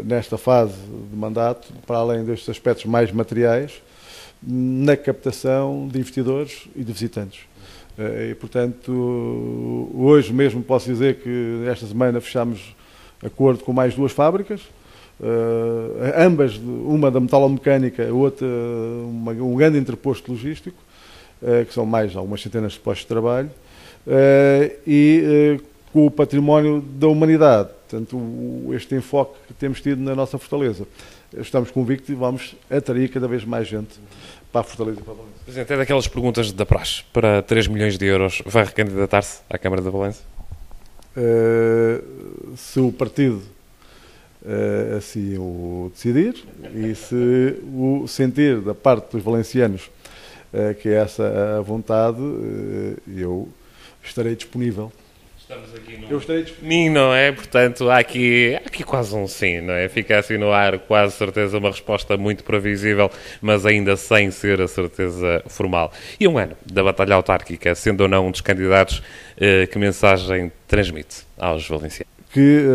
Speaker 1: nesta fase de mandato, para além destes aspectos mais materiais, na captação de investidores e de visitantes. E, portanto, hoje mesmo posso dizer que esta semana fechamos acordo com mais 2 fábricas, ambas, uma da metalomecânica, a outra um grande entreposto logístico, que são mais algumas centenas de postos de trabalho, e com o património da humanidade. Portanto, este enfoque que temos tido na nossa Fortaleza. Estamos convictos e vamos atrair cada vez mais gente para a Fortaleza e para a Valença.
Speaker 4: Presidente, é daquelas perguntas da praxe. Para 3 milhões de euros, vai recandidatar-se à Câmara da Valença?
Speaker 1: Se o partido assim o decidir e se o sentir da parte dos valencianos que é essa a vontade, eu estarei disponível.
Speaker 4: Estamos aqui
Speaker 1: Eu estarei disponível.
Speaker 4: não é? Portanto, há aqui quase um sim, não é? Fica assim no ar, quase certeza, uma resposta muito previsível, mas ainda sem ser a certeza formal. E um ano da batalha autárquica, sendo ou não um dos candidatos, que mensagem transmite aos valencianos?
Speaker 1: Que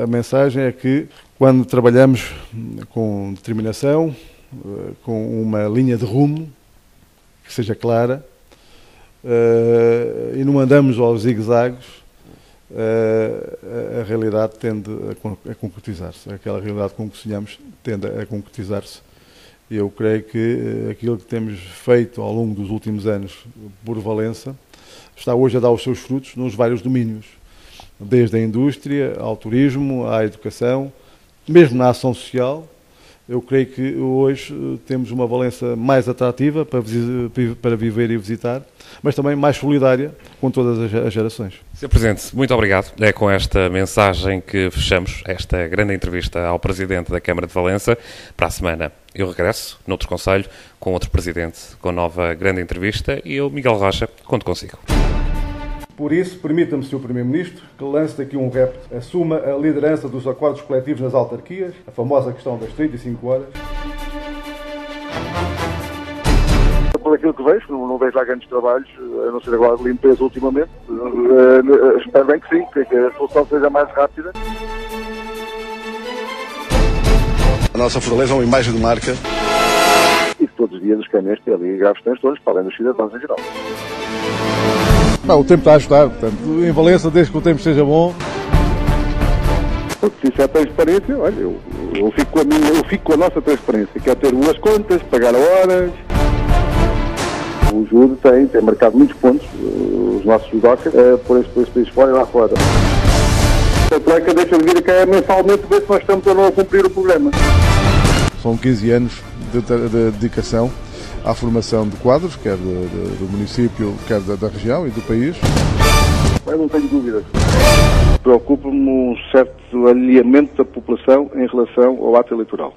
Speaker 1: a mensagem é que quando trabalhamos com determinação, com uma linha de rumo, que seja clara, e não andamos aos zigue-zagues, a realidade tende a concretizar-se. Aquela realidade com que sonhamos tende a concretizar-se. Eu creio que aquilo que temos feito ao longo dos últimos anos por Valença está hoje a dar os seus frutos nos vários domínios, desde a indústria, ao turismo, à educação, mesmo na ação social. Eu creio que hoje temos uma Valença mais atrativa para viver e visitar, mas também mais solidária com todas as gerações.
Speaker 4: Sr. Presidente, muito obrigado. É com esta mensagem que fechamos esta grande entrevista ao Presidente da Câmara de Valença. Para a semana eu regresso, noutro concelho, com outro Presidente, com nova grande entrevista, e eu, Miguel Rocha, conto consigo.
Speaker 1: Por isso, permita-me, Sr. Primeiro-Ministro, que lance daqui um repto. Assuma a liderança dos acordos coletivos nas autarquias, a famosa questão das 35 horas.
Speaker 2: Por aquilo que vejo, não vejo lá grandes trabalhos, a não ser agora de limpeza ultimamente. Espero bem que sim, que a solução seja mais rápida.
Speaker 3: A nossa Fortaleza é uma imagem de marca.
Speaker 2: E todos os dias os caminhões têm ali gravões todos, para além dos cidadãos em geral.
Speaker 1: Não, o tempo está a ajudar, portanto, em Valença, desde que o tempo seja bom.
Speaker 2: Se isso é transparência, olha, eu fico com a nossa transparência, que é ter boas contas, pagar a horas. O júri tem marcado muitos pontos, os nossos judocas, por esse país fora e lá fora. A placa deixa de vir cá mensalmente ver se nós estamos ou não a cumprir o programa.
Speaker 1: São 15 anos de dedicação à formação de quadros, quer do município, quer da região e do país.
Speaker 2: Eu não tenho dúvidas. Preocupa-me um certo alinhamento da população em relação ao ato eleitoral.